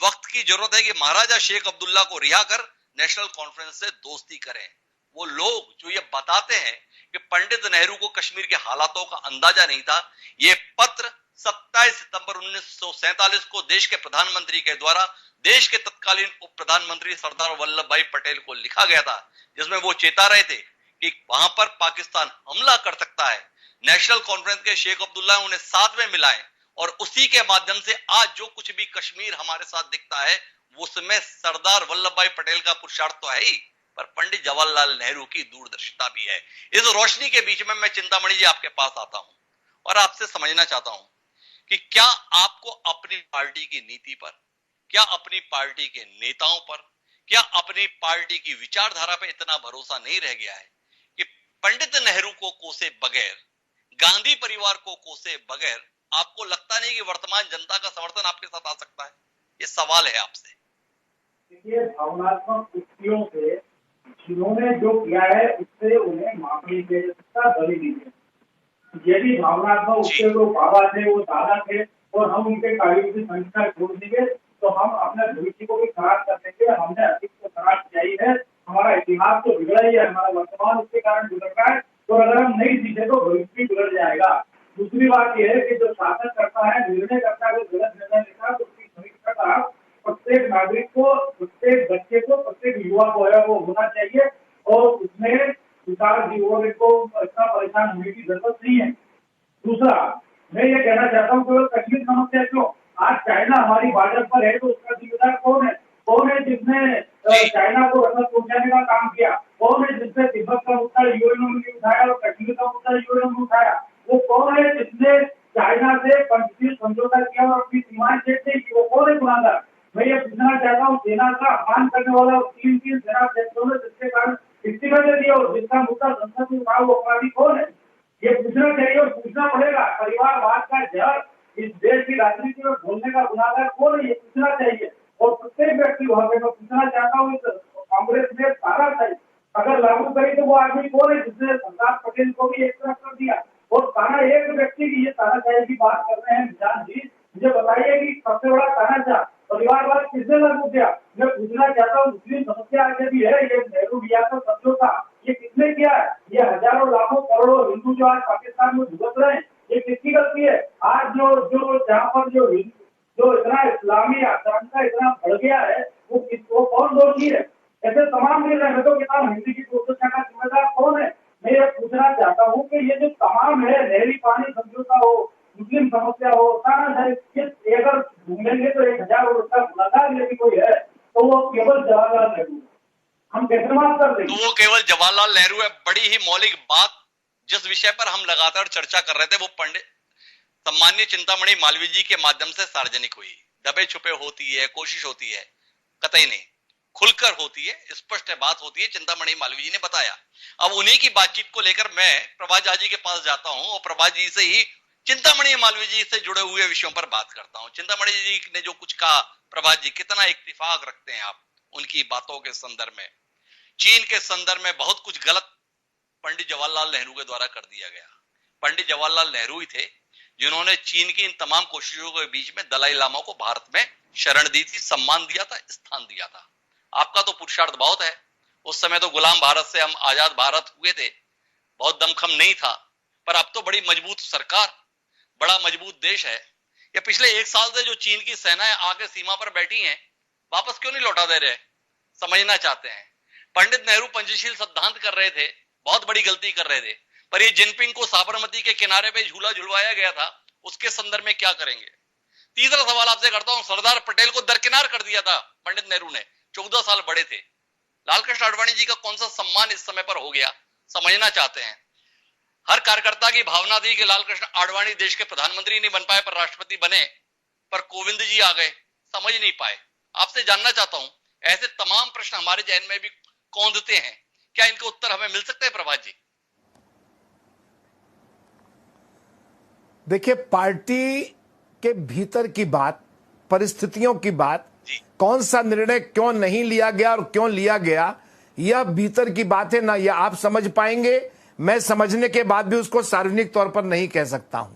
वक्त की जरूरत है कि महाराजा शेख अब्दुल्ला को रिहा कर नेशनल कॉन्फ्रेंस से दोस्ती करें। वो लोग जो ये बताते हैं कि पंडित नेहरू को कश्मीर के हालातों का अंदाजा नहीं था, ये पत्र 27 सितंबर 1947 को देश के प्रधानमंत्री के द्वारा देश के तत्कालीन उप प्रधानमंत्री सरदार वल्लभ भाई पटेल को लिखा गया था, जिसमें वो चेता रहे थे कि वहां पर पाकिस्तान हमला कर सकता है। नेशनल कॉन्फ्रेंस के शेख अब्दुल्ला उन्हें साथ में मिलाए, और उसी के माध्यम से आज जो कुछ भी कश्मीर हमारे साथ दिखता है, उसमें सरदार वल्लभ भाई पटेल का पुरुषार्थ तो है ही, पर पंडित जवाहरलाल नेहरू की दूरदर्शिता भी है। इस रोशनी के बीच में मैं चिंतामणि जी आपके पास आता हूं और आपसे समझना चाहता हूं कि क्या आपको अपनी पार्टी की नीति पर, क्या अपनी पार्टी के नेताओं पर, क्या अपनी पार्टी की विचारधारा पर इतना भरोसा नहीं रह गया है कि पंडित नेहरू को कोसे बगैर, गांधी परिवार को कोसे बगैर आपको लगता नहीं कि वर्तमान जनता का समर्थन आपके साथ आ सकता है? ये सवाल है आपसे। देखिए, भावनात्मक युक्तियों से जिन्होंने जो किया है उससे उन्हें माफ नहीं किया जा सकता, बलि नहीं किया। यदि भावनात्मक उसके जो बाबा थे वो दादा थे और हम उनके कार्यों की संख्या छोड़ देंगे तो हम अपने भविष्य को भी खराब कर देंगे। हमने अतीत को खराब किया ही है, हमारा इतिहास तो बिगड़ा ही है, हमारा वर्तमान उसके कारण बिगड़ रहा है, तो अगर हम नहीं सीखे तो भविष्य भी बिगड़ जाएगा। दूसरी बात यह है कि जो शासन करता है, निर्णय करता है, वो गलत निर्णय लेता है तो उसकी समीक्षा का प्रत्येक नागरिक को, प्रत्येक बच्चे को, प्रत्येक युवा को है वो होना चाहिए, और उसमें विकास जीवन को इतना परेशान होने की जरूरत नहीं है। दूसरा, मैं ये कहना चाहता हूँ केवल कश्मीर समस्या क्यों, आज चाइना हमारी बॉर्डर पर है तो उसका जिम्मेदार कौन है? कौन है जिसने चाइना को रसद पहुंचाने का काम किया? कौन है जिसने तिब्बत का मुद्दा यूएनओ में उठाया और कश्मीर का मुद्दा यूएनओ में उठाया? वो कौन है जिसने चाइना से पंचशील समझौता किया और अपनी सीमाएं चेक नहीं की? वो कौन है गुनाहगार? मैं ये पूछना चाहता हूँ, सेना का अपमान करने वाला 3 सेना अध्यक्षों ने जिसके कारण इस्तीफा दे दिया और जिसका मुद्दा संसद में उठा, वो अपराधी कौन है? ये पूछना चाहिए और पूछना पड़ेगा। परिवारवाद का जहर इस देश की राजनीति में बोलने का गुनाहगार कौन है, ये पूछना चाहिए। और प्रत्येक व्यक्ति वहां पे मैं पूछना चाहता हूँ, कांग्रेस ने तारा चाहिए अगर लागू करी तो वो आदमी कौन है जिसने सरदार पटेल को भी एक तरफ कर दिया? और ताना एक व्यक्ति की, ये ताना चाहिए की बात कर रहे हैं निजाम जी, मुझे बताइए कि सबसे बड़ा तानाशाह परिवारवाद किसने लागू किया? मैं पूछना चाहता हूँ, मुस्लिम समस्या आगे भी है, ये नेहरू रियासत समझौता ये किसने किया है? ये हजारों लाखों करोड़ों हिंदू जो आज पाकिस्तान में भुगत रहे हैं, ये किसकी गलती है? आज जो जहाँ पर जो इतना इस्लामी आकांक्षा इतना बढ़ गया है, वो कौन दोषी है? ऐसे तमाम निर्णय में तो किताब हिंदी की दुर्दशा का जिम्मेदार कौन है? मैं ये पूछना चाहता हूँ कि ये जो तमाम है, नहरी पानी समझौता हो, मुस्लिम समस्या हो, ये अगर ढूंढेंगे तो 1000 वर्ष का गुनाहगार यदि कोई है तो वो केवल जवाहरलाल नेहरू। हम कैसे माफ कर देंगे? तो वो केवल जवाहरलाल नेहरू है। बड़ी ही मौलिक बात जिस विषय पर हम लगातार चर्चा कर रहे थे, वो पंडित सम्मान्य चिंतामणि मालवीय जी के माध्यम से सार्वजनिक हुई। दबे छुपे होती है, कोशिश होती है, कतई नहीं, खुलकर होती है, स्पष्ट बात होती है। चिंतामणि मालवीय जी ने बताया। अब उन्हीं की बातचीत को लेकर मैं प्रभात झा जी के पास जाता हूं और प्रभात जी से ही चिंतामणि मालवीय जी से जुड़े हुए विषयों पर बात करता हूं। चिंतामणि जी ने जो कुछ कहा, प्रभात जी कितना इत्तेफाक रखते हैं आप उनकी बातों के संदर्भ में? चीन के संदर्भ में बहुत कुछ गलत पंडित जवाहरलाल नेहरू के द्वारा कर दिया गया। पंडित जवाहरलाल नेहरू ही थे जिन्होंने चीन की इन तमाम कोशिशों के बीच में दलाई लामा को भारत में शरण दी थी, सम्मान दिया था, स्थान दिया था। आपका तो पुरुषार्थ बहुत है। उस समय तो गुलाम भारत से हम आजाद भारत हुए थे, बहुत दमखम नहीं था, पर अब तो बड़ी मजबूत सरकार, बड़ा मजबूत देश है। ये पिछले 1 साल से जो चीन की सेनाएं आके सीमा पर बैठी हैं, वापस क्यों नहीं लौटा दे रहे? समझना चाहते हैं। पंडित नेहरू पंचशील सिद्धांत कर रहे थे, बहुत बड़ी गलती कर रहे थे, पर ये जिनपिंग को साबरमती के किनारे पे झूला झुलवाया गया था, उसके संदर्भ में क्या करेंगे? तीसरा सवाल आपसे करता हूं, सरदार पटेल को दरकिनार कर दिया था पंडित नेहरू ने, 14 साल बड़े थे। लालकृष्ण आडवाणी जी का कौन सा सम्मान इस समय पर हो गया? समझना चाहते हैं। हर कार्यकर्ता की भावना थी कि लालकृष्ण आडवाणी देश के प्रधानमंत्री नहीं बन पाए पर राष्ट्रपति बने, पर कोविंद जी आ गए, समझ नहीं पाए। आपसे जानना चाहता हूं, ऐसे तमाम प्रश्न हमारे जहन में भी कौंधते हैं, क्या इनके उत्तर हमें मिल सकते हैं प्रभात जी? देखिए, पार्टी के भीतर की बात, परिस्थितियों की बात, कौन सा निर्णय क्यों नहीं लिया गया और क्यों लिया गया, यह भीतर की बात है ना। यह आप समझ पाएंगे, मैं समझने के बाद भी उसको सार्वजनिक तौर पर नहीं कह सकता हूं।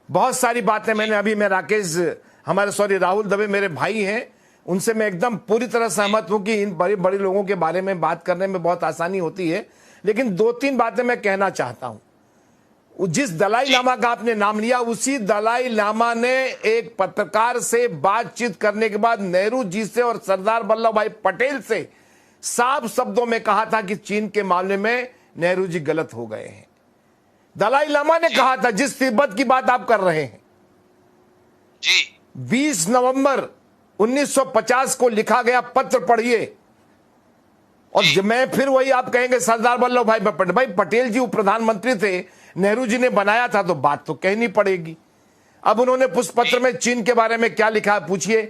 बहुत सारी बातें मैंने अभी, मैं राहुल दवे मेरे भाई हैं, उनसे मैं एकदम पूरी तरह सहमत हूं कि इन बड़े बड़े लोगों के बारे में बात करने में बहुत आसानी होती है, लेकिन 2-3 बातें मैं कहना चाहता हूं। जिस दलाई लामा का आपने नाम लिया, उसी दलाई लामा ने एक पत्रकार से बातचीत करने के बाद नेहरू जी से और सरदार वल्लभ भाई पटेल से साफ शब्दों में कहा था कि चीन के मामले में नेहरू जी गलत हो गए हैं। दलाई लामा ने कहा था, जिस तिब्बत की बात आप कर रहे हैं, 20 नवंबर 1950 को लिखा गया पत्र पढ़िए। और मैं फिर वही, आप कहेंगे सरदार वल्लभ भाई पटेल, भाई पटेल जी उप प्रधानमंत्री थे, नेहरू जी ने बनाया था, तो बात तो कहनी पड़ेगी। अब उन्होंने पुष्प पत्र में चीन के बारे में क्या लिखा है पूछिए।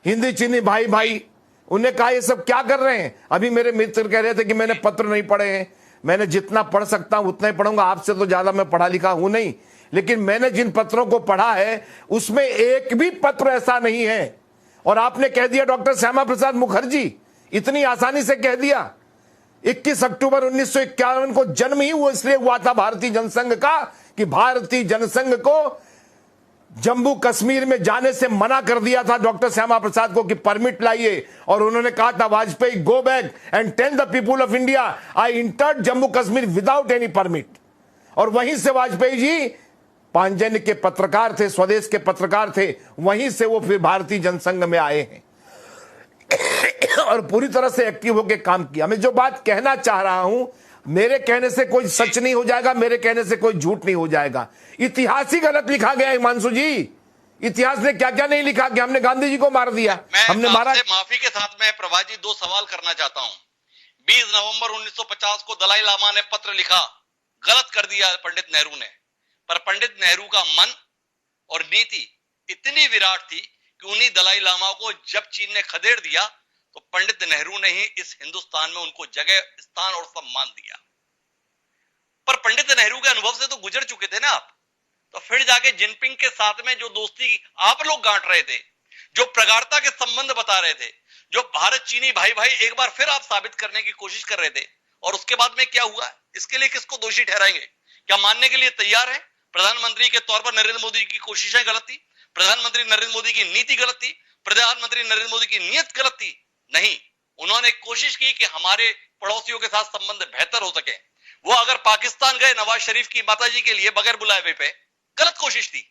हिंदी चीनी भाई भाई, उन्हें कहा ये सब क्या कर रहे हैं। अभी मेरे मित्र कह रहे थे कि मैंने पत्र नहीं पढ़े हैं। मैंने जितना पढ़ सकता हूं उतना ही पढ़ूंगा, आपसे तो ज्यादा मैं पढ़ा लिखा हूं नहीं, लेकिन मैंने जिन पत्रों को पढ़ा है उसमें एक भी पत्र ऐसा नहीं है। और आपने कह दिया डॉक्टर श्यामा प्रसाद मुखर्जी, इतनी आसानी से कह दिया। 21 अक्टूबर 1951 को जन्म ही वो इसलिए हुआ था भारतीय जनसंघ का कि भारतीय जनसंघ को जम्मू कश्मीर में जाने से मना कर दिया था डॉक्टर श्यामा प्रसाद को कि परमिट लाइए। और उन्होंने कहा था, Vajpayee go back and tell the people of India I entered Jammu Kashmir without any permit. और वहीं से वाजपेयी जी पांचजन्य के पत्रकार थे, स्वदेश के पत्रकार थे, वहीं से वो फिर भारतीय जनसंघ में आए हैं और पूरी तरह से एक्टिव होकर काम किया। मैं जो बात कहना चाह रहा हूं, मेरे कहने से कोई सच नहीं हो जाएगा, मेरे कहने से कोई झूठ नहीं हो जाएगा। इतिहास ही गलत लिखा गया हिमांशु जी। इतिहास ने क्या क्या नहीं लिखा कि हमने गांधी जी को मार दिया, हमने मारा। माफी के साथ मैं प्रभात जी 2 सवाल करना चाहता हूं। 20 नवंबर 1950 को दलाई लामा ने पत्र लिखा, गलत कर दिया पंडित नेहरू ने, पर पंडित नेहरू का मन और नीति इतनी विराट थी कि उन्हीं दलाई लामा को जब चीन ने खदेड़ दिया तो पंडित नेहरू ने ही इस हिंदुस्तान में उनको जगह, स्थान और सम्मान दिया। पर पंडित नेहरू के अनुभव से तो गुजर चुके थे ना आप, तो फिर जाके जिनपिंग के साथ में जो दोस्ती आप लोग गांठ रहे थे, जो प्रगाढ़ता के संबंध बता रहे थे, जो भारत चीनी भाई भाई एक बार फिर आप साबित करने की कोशिश कर रहे थे, और उसके बाद में क्या हुआ, इसके लिए किसको दोषी ठहराएंगे? क्या मानने के लिए तैयार है प्रधानमंत्री के तौर पर नरेंद्र मोदी की कोशिशें गलत थी, प्रधानमंत्री नरेंद्र मोदी की नीति गलत थी, प्रधानमंत्री नरेंद्र मोदी की नीयत गलत थी? नहीं, उन्होंने कोशिश की कि हमारे पड़ोसियों के साथ संबंध बेहतर हो सके। वो अगर पाकिस्तान गए नवाज शरीफ की माताजी के लिए बगैर बुलाए हुए पे, गलत कोशिश थी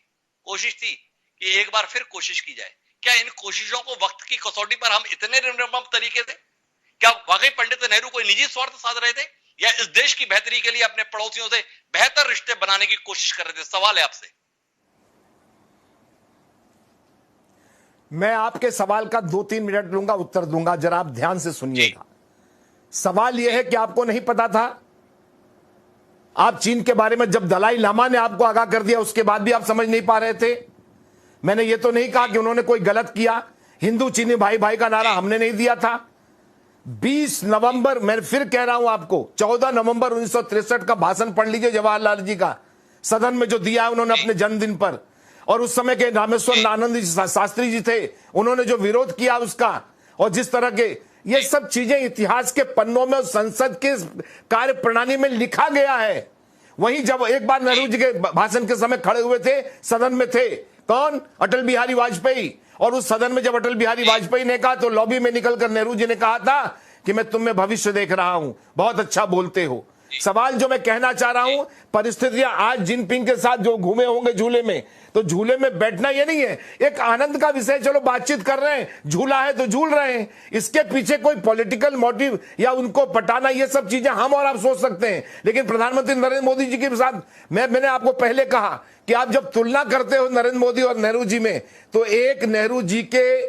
कि एक बार फिर कोशिश की जाए। क्या इन कोशिशों को वक्त की कसौटी पर हम इतने निर्मम तरीके से, क्या वाकई पंडित नेहरू कोई निजी स्वार्थ साध रहे थे या इस देश की बेहतरी के लिए अपने पड़ोसियों से बेहतर रिश्ते बनाने की कोशिश कर रहे थे? सवाल है आपसे। मैं आपके सवाल का 2-3 मिनट लूंगा, उत्तर दूंगा, जरा आप ध्यान से सुनिएगा। सवाल यह है कि आपको नहीं पता था, आप चीन के बारे में जब दलाई लामा ने आपको आगाह कर दिया उसके बाद भी आप समझ नहीं पा रहे थे? मैंने ये तो नहीं कहा कि उन्होंने कोई गलत किया, हिंदू चीनी भाई भाई का नारा हमने नहीं दिया था। 20 नवंबर, मैं फिर कह रहा हूं आपको, 14 नवंबर 1963 का भाषण पढ़ लीजिए जवाहरलाल जी का, सदन में जो दिया उन्होंने अपने जन्मदिन पर, और उस समय के रामेश्वर आनंद शास्त्री जी थे, उन्होंने जो विरोध किया उसका, और जिस तरह के ये सब चीजें इतिहास के पन्नों में, संसद के कार्य प्रणाली में लिखा गया है। वहीं जब एक बार नेहरू जी के भाषण के समय खड़े हुए थे, सदन में थे कौन? अटल बिहारी वाजपेयी, और उस सदन में जब अटल बिहारी वाजपेयी ने कहा तो लॉबी में निकलकर नेहरू जी ने कहा था कि मैं तुम में भविष्य देख रहा हूं, बहुत अच्छा बोलते हो। सवाल जो मैं कहना चाह रहा हूं, परिस्थितियां आज जिनपिंग के साथ जो घूमे होंगे झूले में, तो झूले में बैठना ये नहीं है, एक आनंद का विषय, चलो बातचीत कर रहे हैं, झूला है तो झूल रहे हैं, इसके पीछे कोई पॉलिटिकल मोटिव या उनको पटाना, ये सब चीजें हम और आप सोच सकते हैं। लेकिन प्रधानमंत्री नरेंद्र मोदी जी के साथ मैंने आपको पहले कहा कि आप जब तुलना करते हो नरेंद्र मोदी और नेहरू जी में, तो एक नेहरू जी के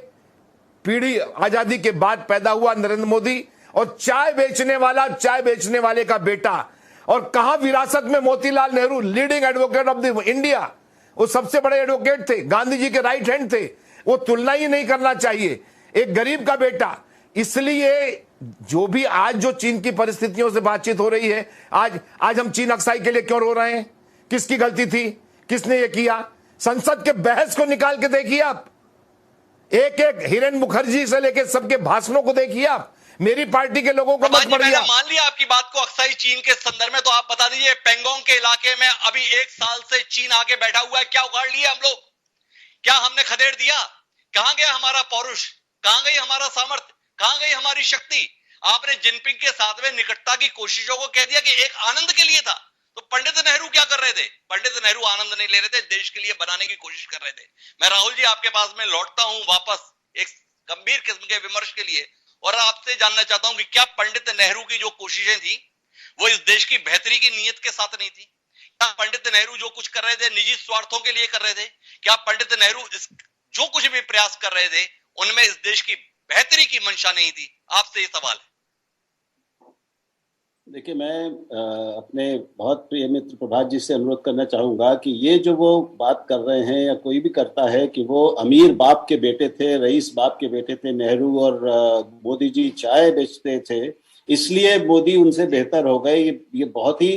पीढ़ी आजादी के बाद पैदा हुआ नरेंद्र मोदी, और चाय बेचने वाले का बेटा, और कहां विरासत में Motilal Nehru, leading advocate of the India, वो सबसे बड़े एडवोकेट थे, गांधी जी के राइट हैंड थे। वो तुलना ही नहीं करना चाहिए, एक गरीब का बेटा। इसलिए जो भी आज जो चीन की परिस्थितियों से बातचीत हो रही है, आज हम चीन अक्साई के लिए क्यों रो रहे हैं? किसकी गलती थी? किसने ये किया? संसद के बहस को निकाल के देखिए आप, एक एक हिरेन मुखर्जी से लेकर सबके भाषणों को देखिए आप, मेरी पार्टी के लोगों को मत पढ़िए। मान लिया आपकी बात को, अक्साई चीन के संदर्भ में, तो आप बता दीजिए पेंगोंग के इलाके में अभी 1 साल से चीन आके बैठा हुआ है, क्या उखाड़ लिया हम लोग? क्या हमने खदेड़ दिया? कहां गया हमारा पौरुष? कहां गई हमारा सामर्थ्य? कहां गई हमारी शक्ति? आपने जिनपिंग के साथ में निकटता की कोशिशों को कह दिया कि एक आनंद के लिए था, तो पंडित नेहरू क्या कर रहे थे? पंडित नेहरू आनंद नहीं ले रहे थे, देश के लिए बनाने की कोशिश कर रहे थे। मैं राहुल जी आपके पास में लौटता हूं वापस एक गंभीर किस्म के विमर्श के लिए, और आपसे जानना चाहता हूं कि क्या पंडित नेहरू की जो कोशिशें थी वो इस देश की बेहतरी की नीयत के साथ नहीं थी? क्या पंडित नेहरू जो कुछ कर रहे थे निजी स्वार्थों के लिए कर रहे थे? क्या पंडित नेहरू जो कुछ भी प्रयास कर रहे थे उनमें इस देश की बेहतरी की मंशा नहीं थी? आपसे ये सवाल है। देखिए, मैं अपने बहुत प्रिय मित्र प्रभात जी से अनुरोध करना चाहूंगा कि ये जो वो बात कर रहे हैं या कोई भी करता है कि वो अमीर बाप के बेटे थे, रईस बाप के बेटे थे नेहरू, और मोदी जी चाय बेचते थे इसलिए मोदी उनसे बेहतर हो गए, ये बहुत ही,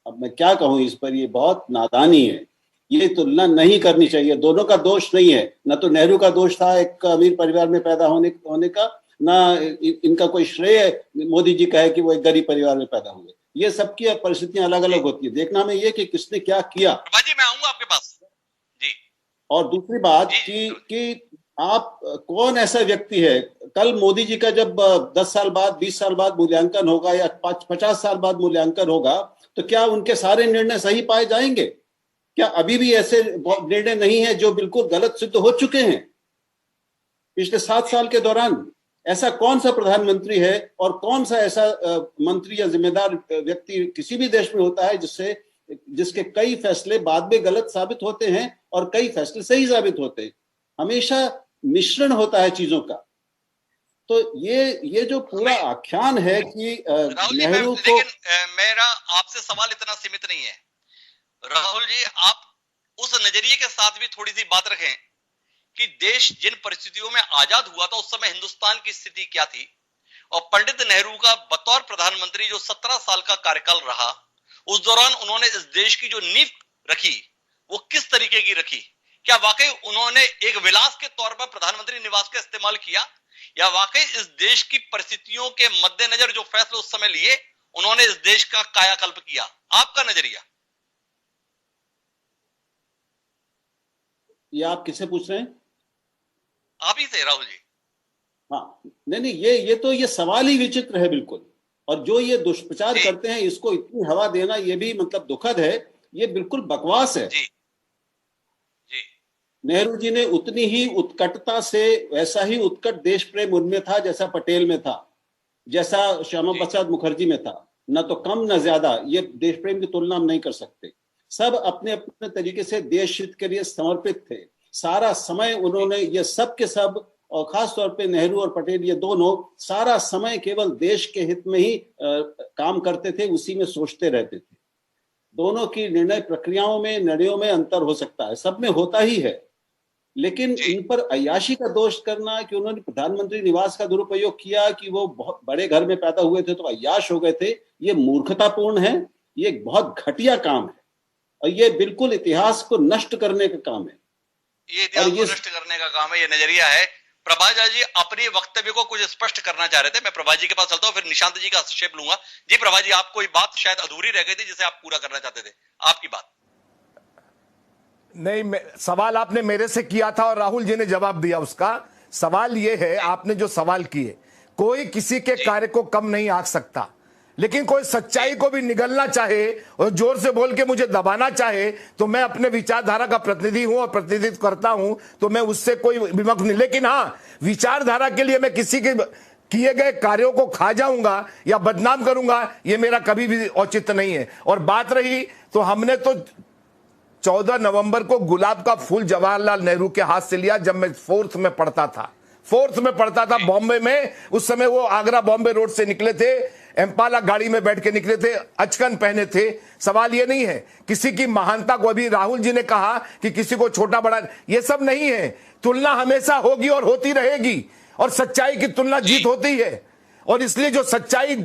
अब मैं क्या कहूँ इस पर, ये बहुत नादानी है। ये तुलना नहीं करनी चाहिए, दोनों का दोष नहीं है, न तो नेहरू का दोष था एक अमीर परिवार में पैदा होने का, ना इनका कोई श्रेय मोदी जी का है कि वो एक गरीब परिवार में पैदा हुए। ये सबकी परिस्थितियां अलग अलग होती है, देखना हमें ये कि किसने क्या किया। जी मैं आऊंगा आपके पास जी। और दूसरी बात कि आप कौन ऐसा व्यक्ति है, कल मोदी जी का जब 10 साल बाद 20 साल बाद मूल्यांकन होगा या 50 साल बाद मूल्यांकन होगा, तो क्या उनके सारे निर्णय सही पाए जाएंगे? क्या अभी भी ऐसे निर्णय नहीं है जो बिल्कुल गलत सिद्ध हो चुके हैं पिछले 7 साल के दौरान? ऐसा कौन सा प्रधानमंत्री है और कौन सा ऐसा मंत्री या जिम्मेदार व्यक्ति किसी भी देश में होता है जिसके कई फैसले बाद में गलत साबित होते हैं और कई फैसले सही साबित होते हैं? हमेशा मिश्रण होता है चीजों का। तो ये जो पूरा आख्यान है कि राहुल जी, नेहरू को, लेकिन मेरा आपसे सवाल इतना सीमित नहीं है राहुल जी, आप उस नजरिए के साथ भी थोड़ी सी बात रखें कि देश जिन परिस्थितियों में आजाद हुआ था उस समय हिंदुस्तान की स्थिति क्या थी, और पंडित नेहरू का बतौर प्रधानमंत्री जो 17 साल का कार्यकाल रहा, उस दौरान उन्होंने इस देश की जो नींव रखी वो किस तरीके की रखी? क्या वाकई उन्होंने एक विलास के तौर पर प्रधानमंत्री निवास का इस्तेमाल किया, या वाकई इस देश की परिस्थितियों के मद्देनजर जो फैसले उस समय लिए उन्होंने इस देश का कायाकल्प किया? आपका नजरिया। ये आप किससे पूछ रहे हैं? आप ही से राहुल जी। हाँ, नहीं, ये सवाल ही विचित्र है बिल्कुल। और जो ये दुष्प्रचार करते हैं, इसको इतनी हवा देना, ये भी मतलब दुखद है, ये बिल्कुल बकवास है। जी जी। नेहरू जी ने उतनी ही उत्कटता से, वैसा ही उत्कट देश प्रेम उनमें था जैसा पटेल में था, जैसा श्यामा प्रसाद मुखर्जी में था, न तो कम न ज्यादा। ये देश प्रेम की तुलना हम नहीं कर सकते। सब अपने अपने तरीके से देश हित के लिए समर्पित थे। सारा समय उन्होंने, ये सब के सब, और खास तौर पे नेहरू और पटेल, ये दोनों सारा समय केवल देश के हित में ही काम करते थे, उसी में सोचते रहते थे। दोनों की निर्णय प्रक्रियाओं में, निर्णयों में अंतर हो सकता है, सब में होता ही है, लेकिन इन पर अय्याशी का दोष करना कि उन्होंने प्रधानमंत्री निवास का दुरुपयोग किया, कि वो बहुत बड़े घर में पैदा हुए थे तो अय्याश हो गए थे, ये मूर्खतापूर्ण है, ये एक बहुत घटिया काम है, और ये बिल्कुल इतिहास को नष्ट करने का काम है। ये इतिहास को नष्ट करने का काम है, ये नजरिया है। प्रभाजा जी अपनी वक्तव्य को कुछ स्पष्ट करना चाह रहे थे। मैं प्रभा जी के पास चलता हूं, फिर निशांत जी का हस्तक्षेप लूंगा। जी प्रभा जी, आप कोई बात शायद अधूरी रह गई थी जिसे आप पूरा करना चाहते थे, आपकी बात। नहीं, सवाल आपने मेरे से किया था और राहुल जी ने जवाब दिया उसका। सवाल यह है, आपने जो सवाल किए, कोई किसी के कार्य को कम नहीं आंक सकता, लेकिन कोई सच्चाई को भी निगलना चाहे और जोर से बोल के मुझे दबाना चाहे, तो मैं अपने विचारधारा का प्रतिनिधि हूं और प्रतिनिधित्व करता हूं, तो मैं उससे कोई विमुख नहीं। लेकिन हाँ, विचारधारा के लिए मैं किसी के किए गए कार्यों को खा जाऊंगा या बदनाम करूंगा, यह मेरा कभी भी औचित्य नहीं है। और बात रही, तो हमने तो 14 नवंबर को गुलाब का फूल जवाहरलाल नेहरू के हाथ से लिया जब मैं फोर्थ में पढ़ता था बॉम्बे में। उस समय वो आगरा बॉम्बे रोड से निकले थे, एम्पाला गाड़ी में बैठ के निकले थे, अचकन पहने थे। सवाल ये नहीं है किसी की महानता को, अभी राहुल जी ने कहा कि किसी को छोटा बड़ा, ये सब नहीं है। तुलना हमेशा होगी और होती रहेगी, और सच्चाई की तुलना जीत होती है। और इसलिए जो सच्चाई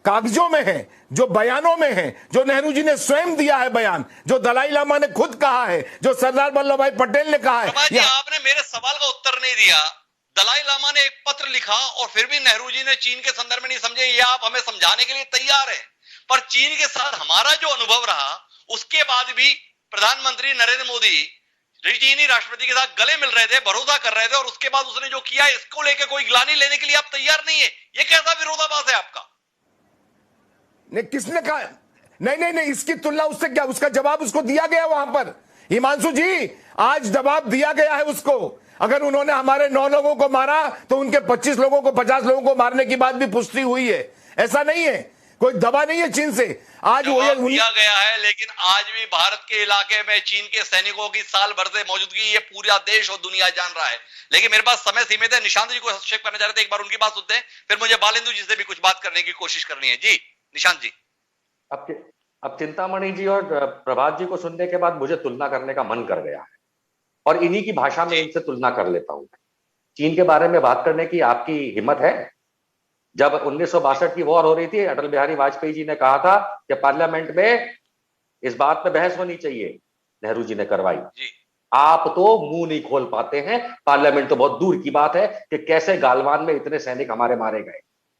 कागजों में है, जो बयानों में है, जो नेहरू जी ने स्वयं दिया है बयान, जो दलाई लामा ने खुद कहा है, जो सरदार वल्लभ भाई पटेल ने कहा है। आपने मेरे सवाल का उत्तर नहीं दिया। दलाई लामा ने एक पत्र लिखा और फिर भी नेहरू जी ने चीन के संदर्भ में नहीं समझे, ये आप हमें समझाने के लिए तैयार हैं। पर चीन के साथ हमारा जो अनुभव रहा, उसके बाद भी प्रधानमंत्री नरेंद्र मोदी चीनी राष्ट्रपति के साथ गले मिल रहे थे, भरोसा कर रहे थे, और उसके बाद उसने जो किया, इसको लेकर कोई ग्लानि लेने के लिए आप तैयार नहीं है। ये कैसा विरोधाभास है आपका? नहीं, किसने कहा? नहीं, इसकी तुलना उससे क्या? उसका जवाब उसको दिया गया वहां पर। हिमांशु जी, आज जवाब दिया गया है उसको। अगर उन्होंने हमारे 9 लोगों को मारा तो उनके 25 लोगों को, 50 लोगों को मारने की बात भी पुष्टि हुई है। ऐसा नहीं है, कोई दबा नहीं है चीन से। आज वो दिया गया है, लेकिन आज भी भारत के इलाके में चीन के सैनिकों की साल भर से मौजूदगी ये पूरा देश और दुनिया जान रहा है। लेकिन मेरे पास समय सीमित है। निशांत जी को हस्तक्षेप करना चाह रहे थे, एक बार उनकी बात सुनते हैं, फिर मुझे बालेंदु जी से भी कुछ बात करने की कोशिश करनी है। जी निशांत जी। अब चिंतामणि जी और प्रभात जी को सुनने के बाद मुझे तुलना करने का मन कर गया है, और इन्हीं की भाषा में इनसे तुलना कर लेता हूं। चीन के बारे में बात करने की आपकी हिम्मत है? जब 1962 की वॉर हो रही थी, अटल बिहारी वाजपेयी जी ने कहा था कि पार्लियामेंट में इस बात पे बहस होनी चाहिए, नेहरू जी ने करवाई। आप तो मुंह नहीं खोल पाते हैं, पार्लियामेंट तो बहुत दूर की बात है कि कैसे गालवान में इतने सैनिक हमारे मारे गए,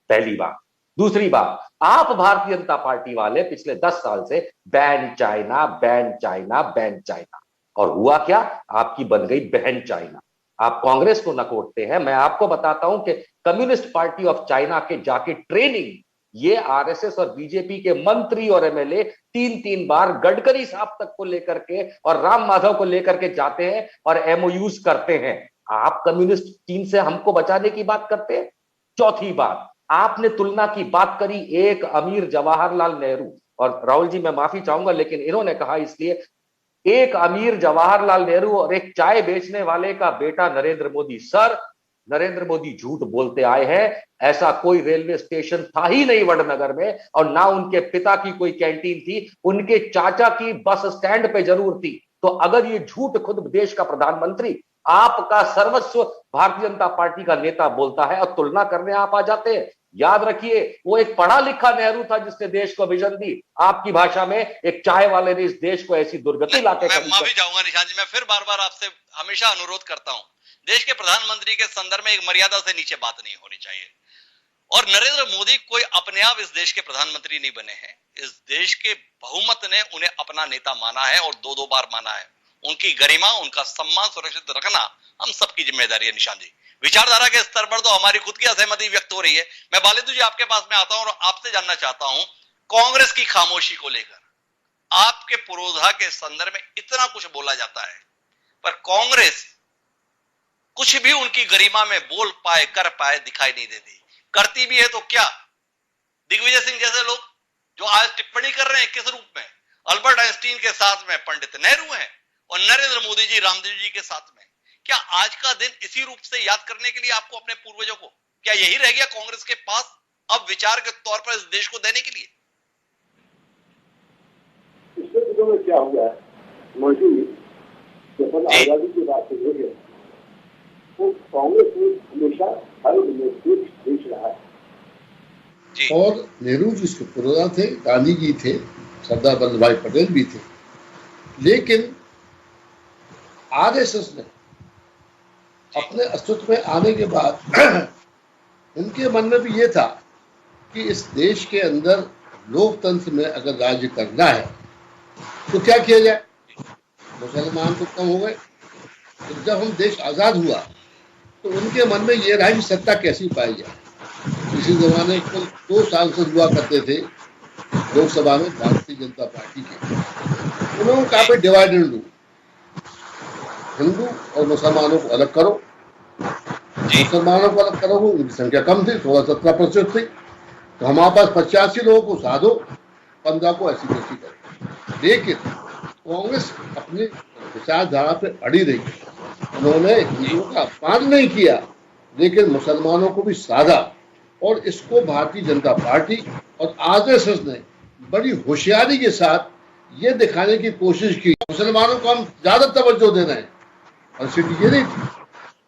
पहली बात। दूसरी बात, आप भारतीय जनता पार्टी वाले पिछले 10 साल से ban China, ban China, ban China, और हुआ क्या? आपकी बन गई बहन चाइना। आप कांग्रेस को नकोटते हैं। मैं आपको बताता हूं कि कम्युनिस्ट पार्टी ऑफ चाइना के जाके ट्रेनिंग ये आरएसएस और बीजेपी के मंत्री और एमएलए 3-3 बार गडकरी साहब तक को लेकर के और राम माधव को लेकर के जाते हैं और एमओयूज करते हैं। आप कम्युनिस्ट चीन से हमको बचाने की बात करते हैं। चौथी बात, आपने तुलना की बात करी एक अमीर जवाहरलाल नेहरू, और राहुल जी मैं माफी चाहूंगा लेकिन इन्होंने कहा इसलिए, एक अमीर जवाहरलाल नेहरू और एक चाय बेचने वाले का बेटा नरेंद्र मोदी। सर, नरेंद्र मोदी झूठ बोलते आए हैं। ऐसा कोई रेलवे स्टेशन था ही नहीं वडनगर में, और ना उनके पिता की कोई कैंटीन थी, उनके चाचा की बस स्टैंड पे जरूर थी। तो अगर ये झूठ खुद देश का प्रधानमंत्री, आपका सर्वस्व भारतीय जनता पार्टी का नेता बोलता है और तुलना करने आप आ जाते हैं, याद रखिए वो एक पढ़ा लिखा नेहरू था जिसने देश को विजन दी। आपकी भाषा में एक चाय वाले ने इस देश को ऐसी दुर्गति लाके मैं माफी चाहूंगा निशान जी, मैं फिर बार बार आपसे हमेशा अनुरोध करता हूं, देश के प्रधानमंत्री के संदर्भ में एक मर्यादा से नीचे बात नहीं होनी चाहिए। और नरेंद्र मोदी कोई अपने आप इस देश के प्रधानमंत्री नहीं बने हैं, इस देश के बहुमत ने उन्हें अपना नेता माना है और दो बार माना है। उनकी गरिमा, उनका सम्मान सुरक्षित रखना हम सबकी जिम्मेदारी है। निशान जी, विचारधारा के स्तर पर तो हमारी खुद की असहमति व्यक्त हो रही है। मैं बालेदु जी आपके पास में आता हूं और आपसे जानना चाहता हूं, कांग्रेस की खामोशी को लेकर आपके पुरोधा के संदर्भ में इतना कुछ बोला जाता है, पर कांग्रेस कुछ भी उनकी गरिमा में बोल पाए, कर पाए दिखाई नहीं देती। करती भी है तो क्या? दिग्विजय सिंह जैसे लोग जो आज टिप्पणी कर रहे हैं, किस रूप में? अल्बर्ट आइंस्टीन के साथ में पंडित नेहरू हैं और नरेंद्र मोदी जी रामदेव जी के साथ में। क्या आज का दिन इसी रूप से याद करने के लिए आपको अपने पूर्वजों को, क्या यही रह गया कांग्रेस के पास अब विचार के तौर पर इस देश को देने के लिए? पिछले दिनों में क्या हुआ है, मोदी जब आजादी की बात हो रही है, तो कांग्रेस ने हमेशा हर में देश रहा है। और नेहरू जी उसके पुरोधा थे, गांधी जी थे, सरदार वल्लभ भाई पटेल भी थे, लेकिन आरएसएस ने अपने अस्तित्व में आने के बाद उनके मन में भी ये था कि इस देश के अंदर लोकतंत्र में अगर राज्य करना है तो क्या किया जाए। मुसलमान तो कम हो गए, तो जब हम देश आजाद हुआ तो उनके मन में ये रहा कि सत्ता कैसी पाई जाए। इसी जमाने कुल 2 सांसद हुआ करते थे लोकसभा में भारतीय जनता पार्टी के। उन्होंने कहा भाई डिवाइड एंड रूल, हिंदू और मुसलमानों को अलग करो। मुसलमानों को अलग करोगे, उनकी संख्या कम थी, 16-17% थी, तो हमारे पास 85 लोगों को साधो, 15 को ऐसी तैसी करो। लेकिन कांग्रेस अपनी विचारधारा पे अड़ी रही। उन्होंने हिंदुओं का अपमान नहीं किया, लेकिन मुसलमानों को भी साधा, और इसको भारतीय जनता पार्टी और आरएसएस ने बड़ी होशियारी के साथ ये दिखाने की कोशिश की मुसलमानों को हम ज्यादा तवज्जो दे रहे हैं। और सिर्फ ये नहीं थी,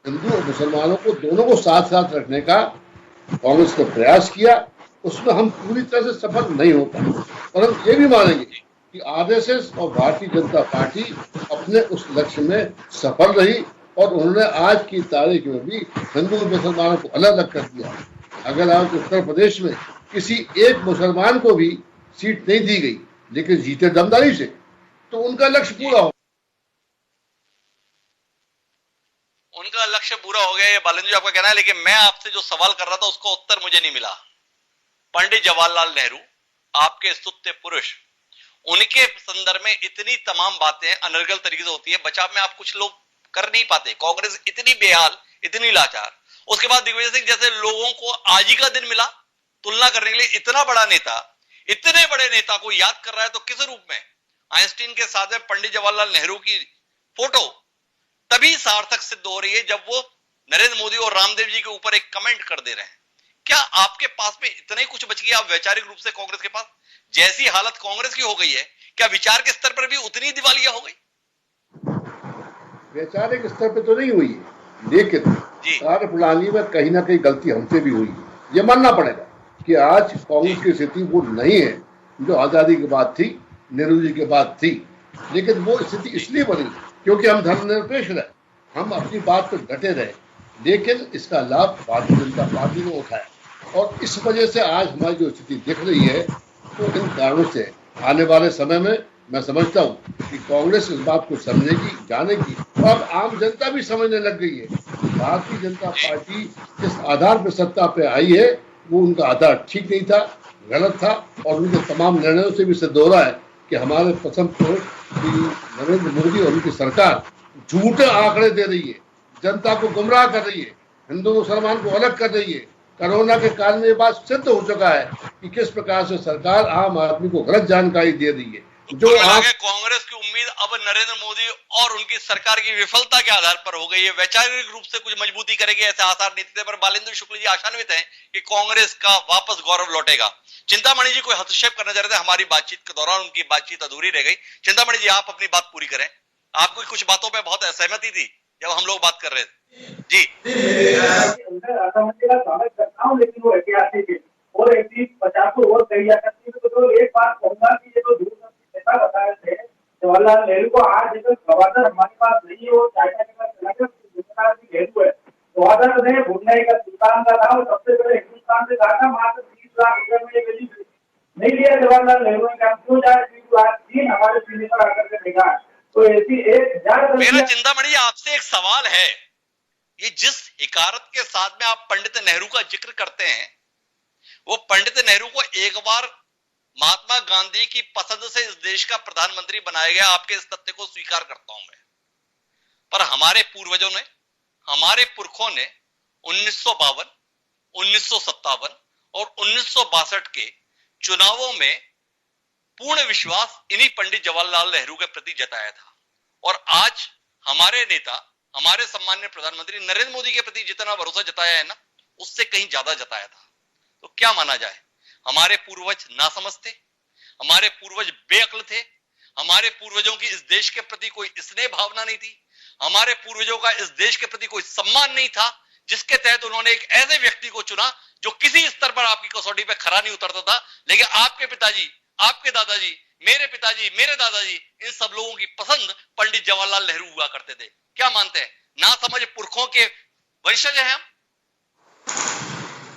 हिंदू और मुसलमानों को दोनों को साथ साथ रखने का कांग्रेस ने प्रयास किया। उसमें हम पूरी तरह से सफल नहीं हो पाए, और हम ये भी मानेंगे कि आरएसएस और भारतीय जनता पार्टी अपने उस लक्ष्य में सफल रही, और उन्होंने आज की तारीख में भी हिंदू और मुसलमानों को अलग अलग कर दिया। अगर आज उत्तर प्रदेश में किसी एक मुसलमान को भी सीट नहीं दी गई, लेकिन जीते दमदारी से, तो उनका लक्ष्य पूरा हो, उनका लक्ष्य पूरा हो गया, ये बालेंद्र जी आपका कहना है। लेकिन मैं आपसे जो सवाल कर रहा था उसका उत्तर मुझे नहीं मिला। पंडित जवाहरलाल नेहरू, आपके स्तुत्य पुरुष, उनके संदर्भ में इतनी तमाम बातें अनर्गल तरीके से होती है, बचाव में आप कुछ लोग कर नहीं पाते। कांग्रेस इतनी बेहाल, इतनी लाचार। उसके बाद दिग्विजय सिंह जैसे लोगों को आज ही का दिन मिला तुलना करने के लिए। इतना बड़ा नेता, इतने बड़े नेता को याद कर रहा है तो किस रूप में? आइंस्टीन के साथ में पंडित जवाहरलाल नेहरू की फोटो तभी सार्थक सिद्ध हो रही है जब वो नरेंद्र मोदी और रामदेव जी के ऊपर एक कमेंट कर दे रहे हैं। क्या आपके पास में इतना ही कुछ बच गया? आप वैचारिक रूप से कांग्रेस के पास जैसी हालत कांग्रेस की हो गई है, क्या विचार के स्तर पर भी उतनी दिवालिया हो गई? वैचारिक स्तर पे तो नहीं हुई, लेकिन कार्य प्रणाली में कहीं ना कहीं गलती हमसे भी हुई है। ये मानना पड़ेगा कि आज कांग्रेस की स्थिति वो नहीं है जो आजादी के बाद थी, नेहरू जी के बाद थी। लेकिन वो स्थिति इसलिए बनी क्योंकि हम धर्मनिरपेक्ष रहे, हम अपनी बात पर डटे रहे, लेकिन इसका लाभ भारतीय जनता पार्टी ने उठाया, और इस वजह से आज हमारी जो स्थिति दिख रही है, तो इन कारणों से आने वाले समय में मैं समझता हूँ कि कांग्रेस इस बात को समझेगी, जानेगी, और अब आम जनता भी समझने लग गई है कि भारतीय जनता पार्टी जिस आधार पर सत्ता पे आई है वो उनका आधार ठीक नहीं था, गलत था, और उनके तमाम निर्णयों से भी सिद्ध हो रहा है कि हमारे पसंद कि नरेंद्र मोदी और उनकी सरकार झूठे आंकड़े दे रही है, जनता को गुमराह कर रही है, हिंदू मुसलमान को अलग कर रही है। कोरोना के कारण ये बात सिद्ध हो चुका है कि किस प्रकार से सरकार आम आदमी को गलत जानकारी दे रही है। जो आप कांग्रेस की उम्मीद अब नरेंद्र मोदी और उनकी सरकार की विफलता के आधार पर हो गई है। वैचारिक रूप से कुछ मजबूती करेगी ऐसे आसार नहीं थे, पर बालेंद्र शुक्ल जी आशान्वित हैं कि कांग्रेस का वापस गौरव लौटेगा। चिंतामणि जी कोई हस्तक्षेप करना चाह रहे थे हमारी बातचीत के दौरान, उनकी बातचीत अधूरी रह गई। चिंतामणि जी आप अपनी बात पूरी करें, आपको कुछ बातों पर बहुत असहमति थी जब हम लोग बात कर रहे थे जी। असहमति का स्वागत करता हूँ, लेकिन वो ऐतिहासिक है और ऐसी 50 और कही जा सकती है। तो एक बात कहूंगा कि ये तो दूरदर्शी नेता बता रहे थे जवाहरलाल नेहरू को, आज जब गवर्नर हमारे पास नहीं है, वो चाइना के पास चला गया, जवाहरलाल नेहरू है। गवर्नर ने भुटनाई का सुल्तान का था, सबसे पहले हिंदुस्तान से कहा था मात्र 30 लाख रुपए में ये गली नहीं लिया जवाहरलाल नेहरू ने, कहा क्यों जाए 30 लाख, चीन हमारे सीने पर आकर के देखा। तो ऐसी एक मेरा चिंतामणि आपसे एक सवाल है, ये जिस हिकारत के साथ में आप पंडित नेहरू का जिक्र करते हैं, वो पंडित नेहरू को एक बार महात्मा गांधी की पसंद से इस देश का प्रधानमंत्री बनाया गया, आपके इस तथ्य को स्वीकार करता हूं मैं। पर हमारे पूर्वजों ने, हमारे पुरखों ने 1952, 1957 और 1962 के चुनावों में पूर्ण विश्वास इन्हीं पंडित जवाहरलाल नेहरू के प्रति जताया था। और आज हमारे नेता, हमारे सम्माननीय प्रधानमंत्री नरेंद्र मोदी के प्रति जितना भरोसा जताया है ना, उससे कहीं ज्यादा जताया था। तो क्या माना जाए, हमारे पूर्वज नासमझ थे, हमारे पूर्वज बेअक्ल थे, हमारे पूर्वजों की इस देश के प्रति कोई स्नेह भावना नहीं थी, हमारे पूर्वजों का इस देश के प्रति कोई सम्मान नहीं था, जिसके तहत उन्होंने एक ऐसे व्यक्ति को चुना जो किसी स्तर पर आपकी कसौटी पे खरा नहीं उतरता था। लेकिन आपके पिताजी, आपके दादाजी, मेरे पिताजी, मेरे दादाजी, इन सब लोगों की पसंद पंडित जवाहरलाल नेहरू हुआ करते थे। क्या मानते हैं, ना समझ पुरखों के वंशज हैं हम?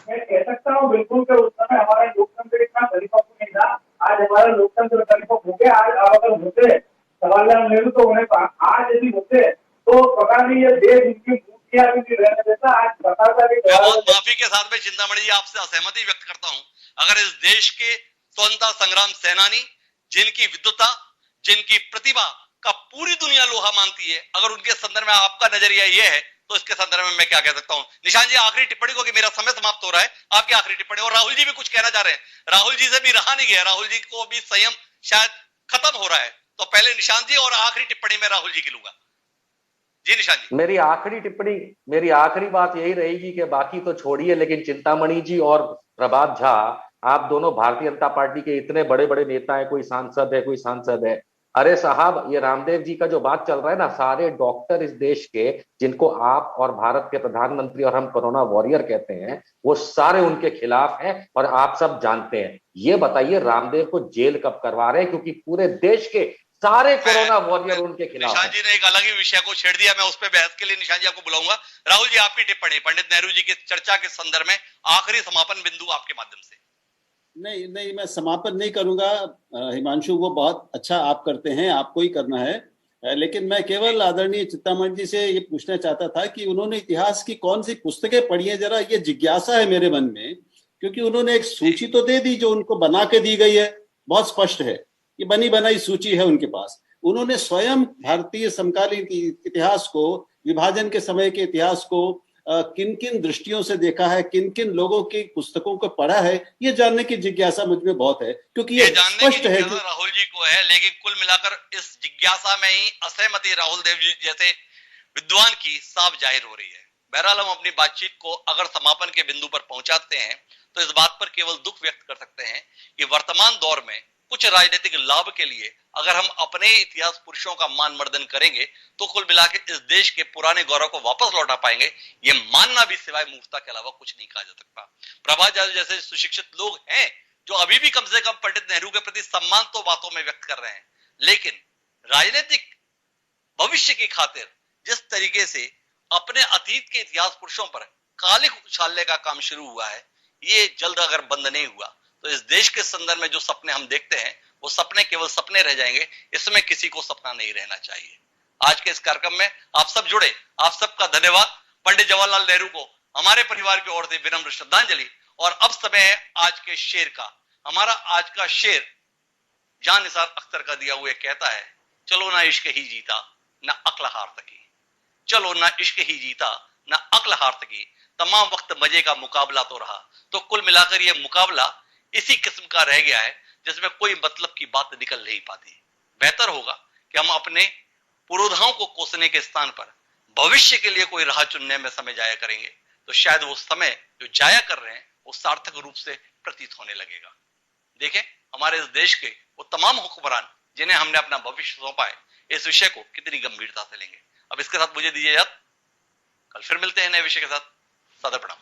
मैं कह सकता हूँ बिल्कुल कि उस समय हमारा लोकतंत्र इतना परिपक्व नहीं था। आज हमारा लोकतंत्र परिपक्व हो गया। आज अगर होते जवाहरलाल नेहरू तो उन्हें आज यदि होते तो पता नहीं ये देश इनकी मूर्तियां भी रहने देता। आज बताता कि बहुत माफी के साथ में चिंतामणि जी आपसे असहमति व्यक्त करता हूं। अगर इस देश के स्वतंत्रता संग्राम सेनानी, जिनकी विद्वता, जिनकी प्रतिभा का पूरी दुनिया लोहा मानती है, अगर उनके संदर्भ में आपका नजरिया यह है तो इसके संदर्भ में मैं क्या कह सकता हूं। निशान जी आखिरी टिप्पणी को, कि मेरा समय समाप्त हो रहा है, आपकी आखिरी टिप्पणी। और राहुल जी भी कुछ कहना चाह रहे हैं, राहुल जी से भी रहा नहीं गया, राहुल जी को भी संयम शायद खत्म हो रहा है। तो पहले निशान जी और आखिरी टिप्पणी में राहुल जी की लूंगा। जी निशान जी। मेरी आखिरी बात यही रहेगी कि बाकी तो छोड़िए, लेकिन चिंतामणि जी और प्रभात झा, आप दोनों भारतीय जनता पार्टी के इतने बड़े बड़े नेता हैं, कोई सांसद है, कोई सांसद है। अरे साहब, ये रामदेव जी का जो बात चल रहा है ना, सारे डॉक्टर इस देश के, जिनको आप और भारत के प्रधानमंत्री और हम कोरोना वॉरियर कहते हैं, वो सारे उनके खिलाफ हैं और आप सब जानते हैं। ये बताइए रामदेव को जेल कब करवा रहे हैं, क्योंकि पूरे देश के सारे कोरोना वॉरियर उनके खिलाफ। निशान जी ने एक अलग ही विषय को छेड़ दिया, मैं उस पर बहस के लिए निशान जी आपको बुलाऊंगा। राहुल जी आपकी टिप्पणी पंडित नेहरू जी की चर्चा के संदर्भ में, आखिरी समापन बिंदु आपके माध्यम से। नहीं, मैं समापन नहीं करूंगा हिमांशु, वो बहुत अच्छा आप करते हैं, आपको ही करना है। लेकिन मैं केवल आदरणीय चिंतामणि जी से ये पूछना चाहता था कि उन्होंने इतिहास की कौन सी पुस्तकें पढ़ी है, जरा ये जिज्ञासा है मेरे मन में। क्योंकि उन्होंने एक सूची तो दे दी जो उनको बना के दी गई है, बहुत स्पष्ट है, ये बनी बनाई सूची है उनके पास। उन्होंने स्वयं भारतीय समकालीन इतिहास को, विभाजन के समय के इतिहास को किन किन दृष्टियों से देखा है, किन किन लोगों की पुस्तकों को पढ़ा है, ये जानने की जिज्ञासा मुझ में बहुत है। क्योंकि ये स्पष्ट है कि राहुल जी को है, लेकिन कुल मिलाकर इस जिज्ञासा में ही असहमति राहुल देव जी जैसे विद्वान की साफ जाहिर हो रही है। बहरहाल हम अपनी बातचीत को अगर समापन के बिंदु पर पहुंचाते हैं तो इस बात पर केवल दुख व्यक्त कर सकते हैं कि वर्तमान दौर में कुछ राजनीतिक लाभ के लिए अगर हम अपने इतिहास पुरुषों का मान मर्दन करेंगे तो कुल मिलाकर इस देश के पुराने गौरव को वापस लौटा पाएंगे, ये मानना भी सिवाय मूर्खता के अलावा कुछ नहीं कहा जा सकता। प्रभात झा जैसे सुशिक्षित लोग हैं जो अभी भी कम से कम पंडित नेहरू के प्रति सम्मान तो बातों में व्यक्त कर रहे हैं, लेकिन राजनीतिक भविष्य की खातिर जिस तरीके से अपने अतीत के इतिहास पुरुषों पर कालिक उछालने का काम शुरू हुआ है, ये जल्द अगर बंद नहीं हुआ तो इस देश के संदर्भ में जो सपने हम देखते हैं वो सपने केवल सपने रह जाएंगे, इसमें किसी को सपना नहीं रहना चाहिए। आज के इस कार्यक्रम में आप सब जुड़े, आप सबका धन्यवाद। पंडित जवाहरलाल नेहरू को हमारे परिवार की ओर से विनम्र श्रद्धांजलि। और अब समय है आज के शेर का। हमारा आज का शेर जान निसार अख्तर का दिया हुआ कहता है, चलो ना इश्क ही जीता ना अक्ल हार सकी, चलो ना इश्क ही जीता ना अक्ल हार सकी, तमाम वक्त मजे का मुकाबला तो रहा। तो कुल मिलाकर यह मुकाबला इसी किस्म का रह गया है। जिसमें कोई मतलब की बात निकल नहीं पाती। बेहतर होगा कि हम अपने पुरोधाओं को कोसने के स्थान पर भविष्य के लिए कोई राह चुनने में समय जाया करेंगे, तो शायद वो समय जो जाया कर रहे हैं वो सार्थक रूप से प्रतीत होने लगेगा। देखें, हमारे इस देश के वो तमाम हुक्मरान जिन्हें हमने अपना भविष्य सौंपा है, इस विषय को कितनी गंभीरता से लेंगे। अब इसके साथ मुझे दीजिए इजाजत, कल फिर मिलते हैं नए विषय के साथ। सादर प्रणाम।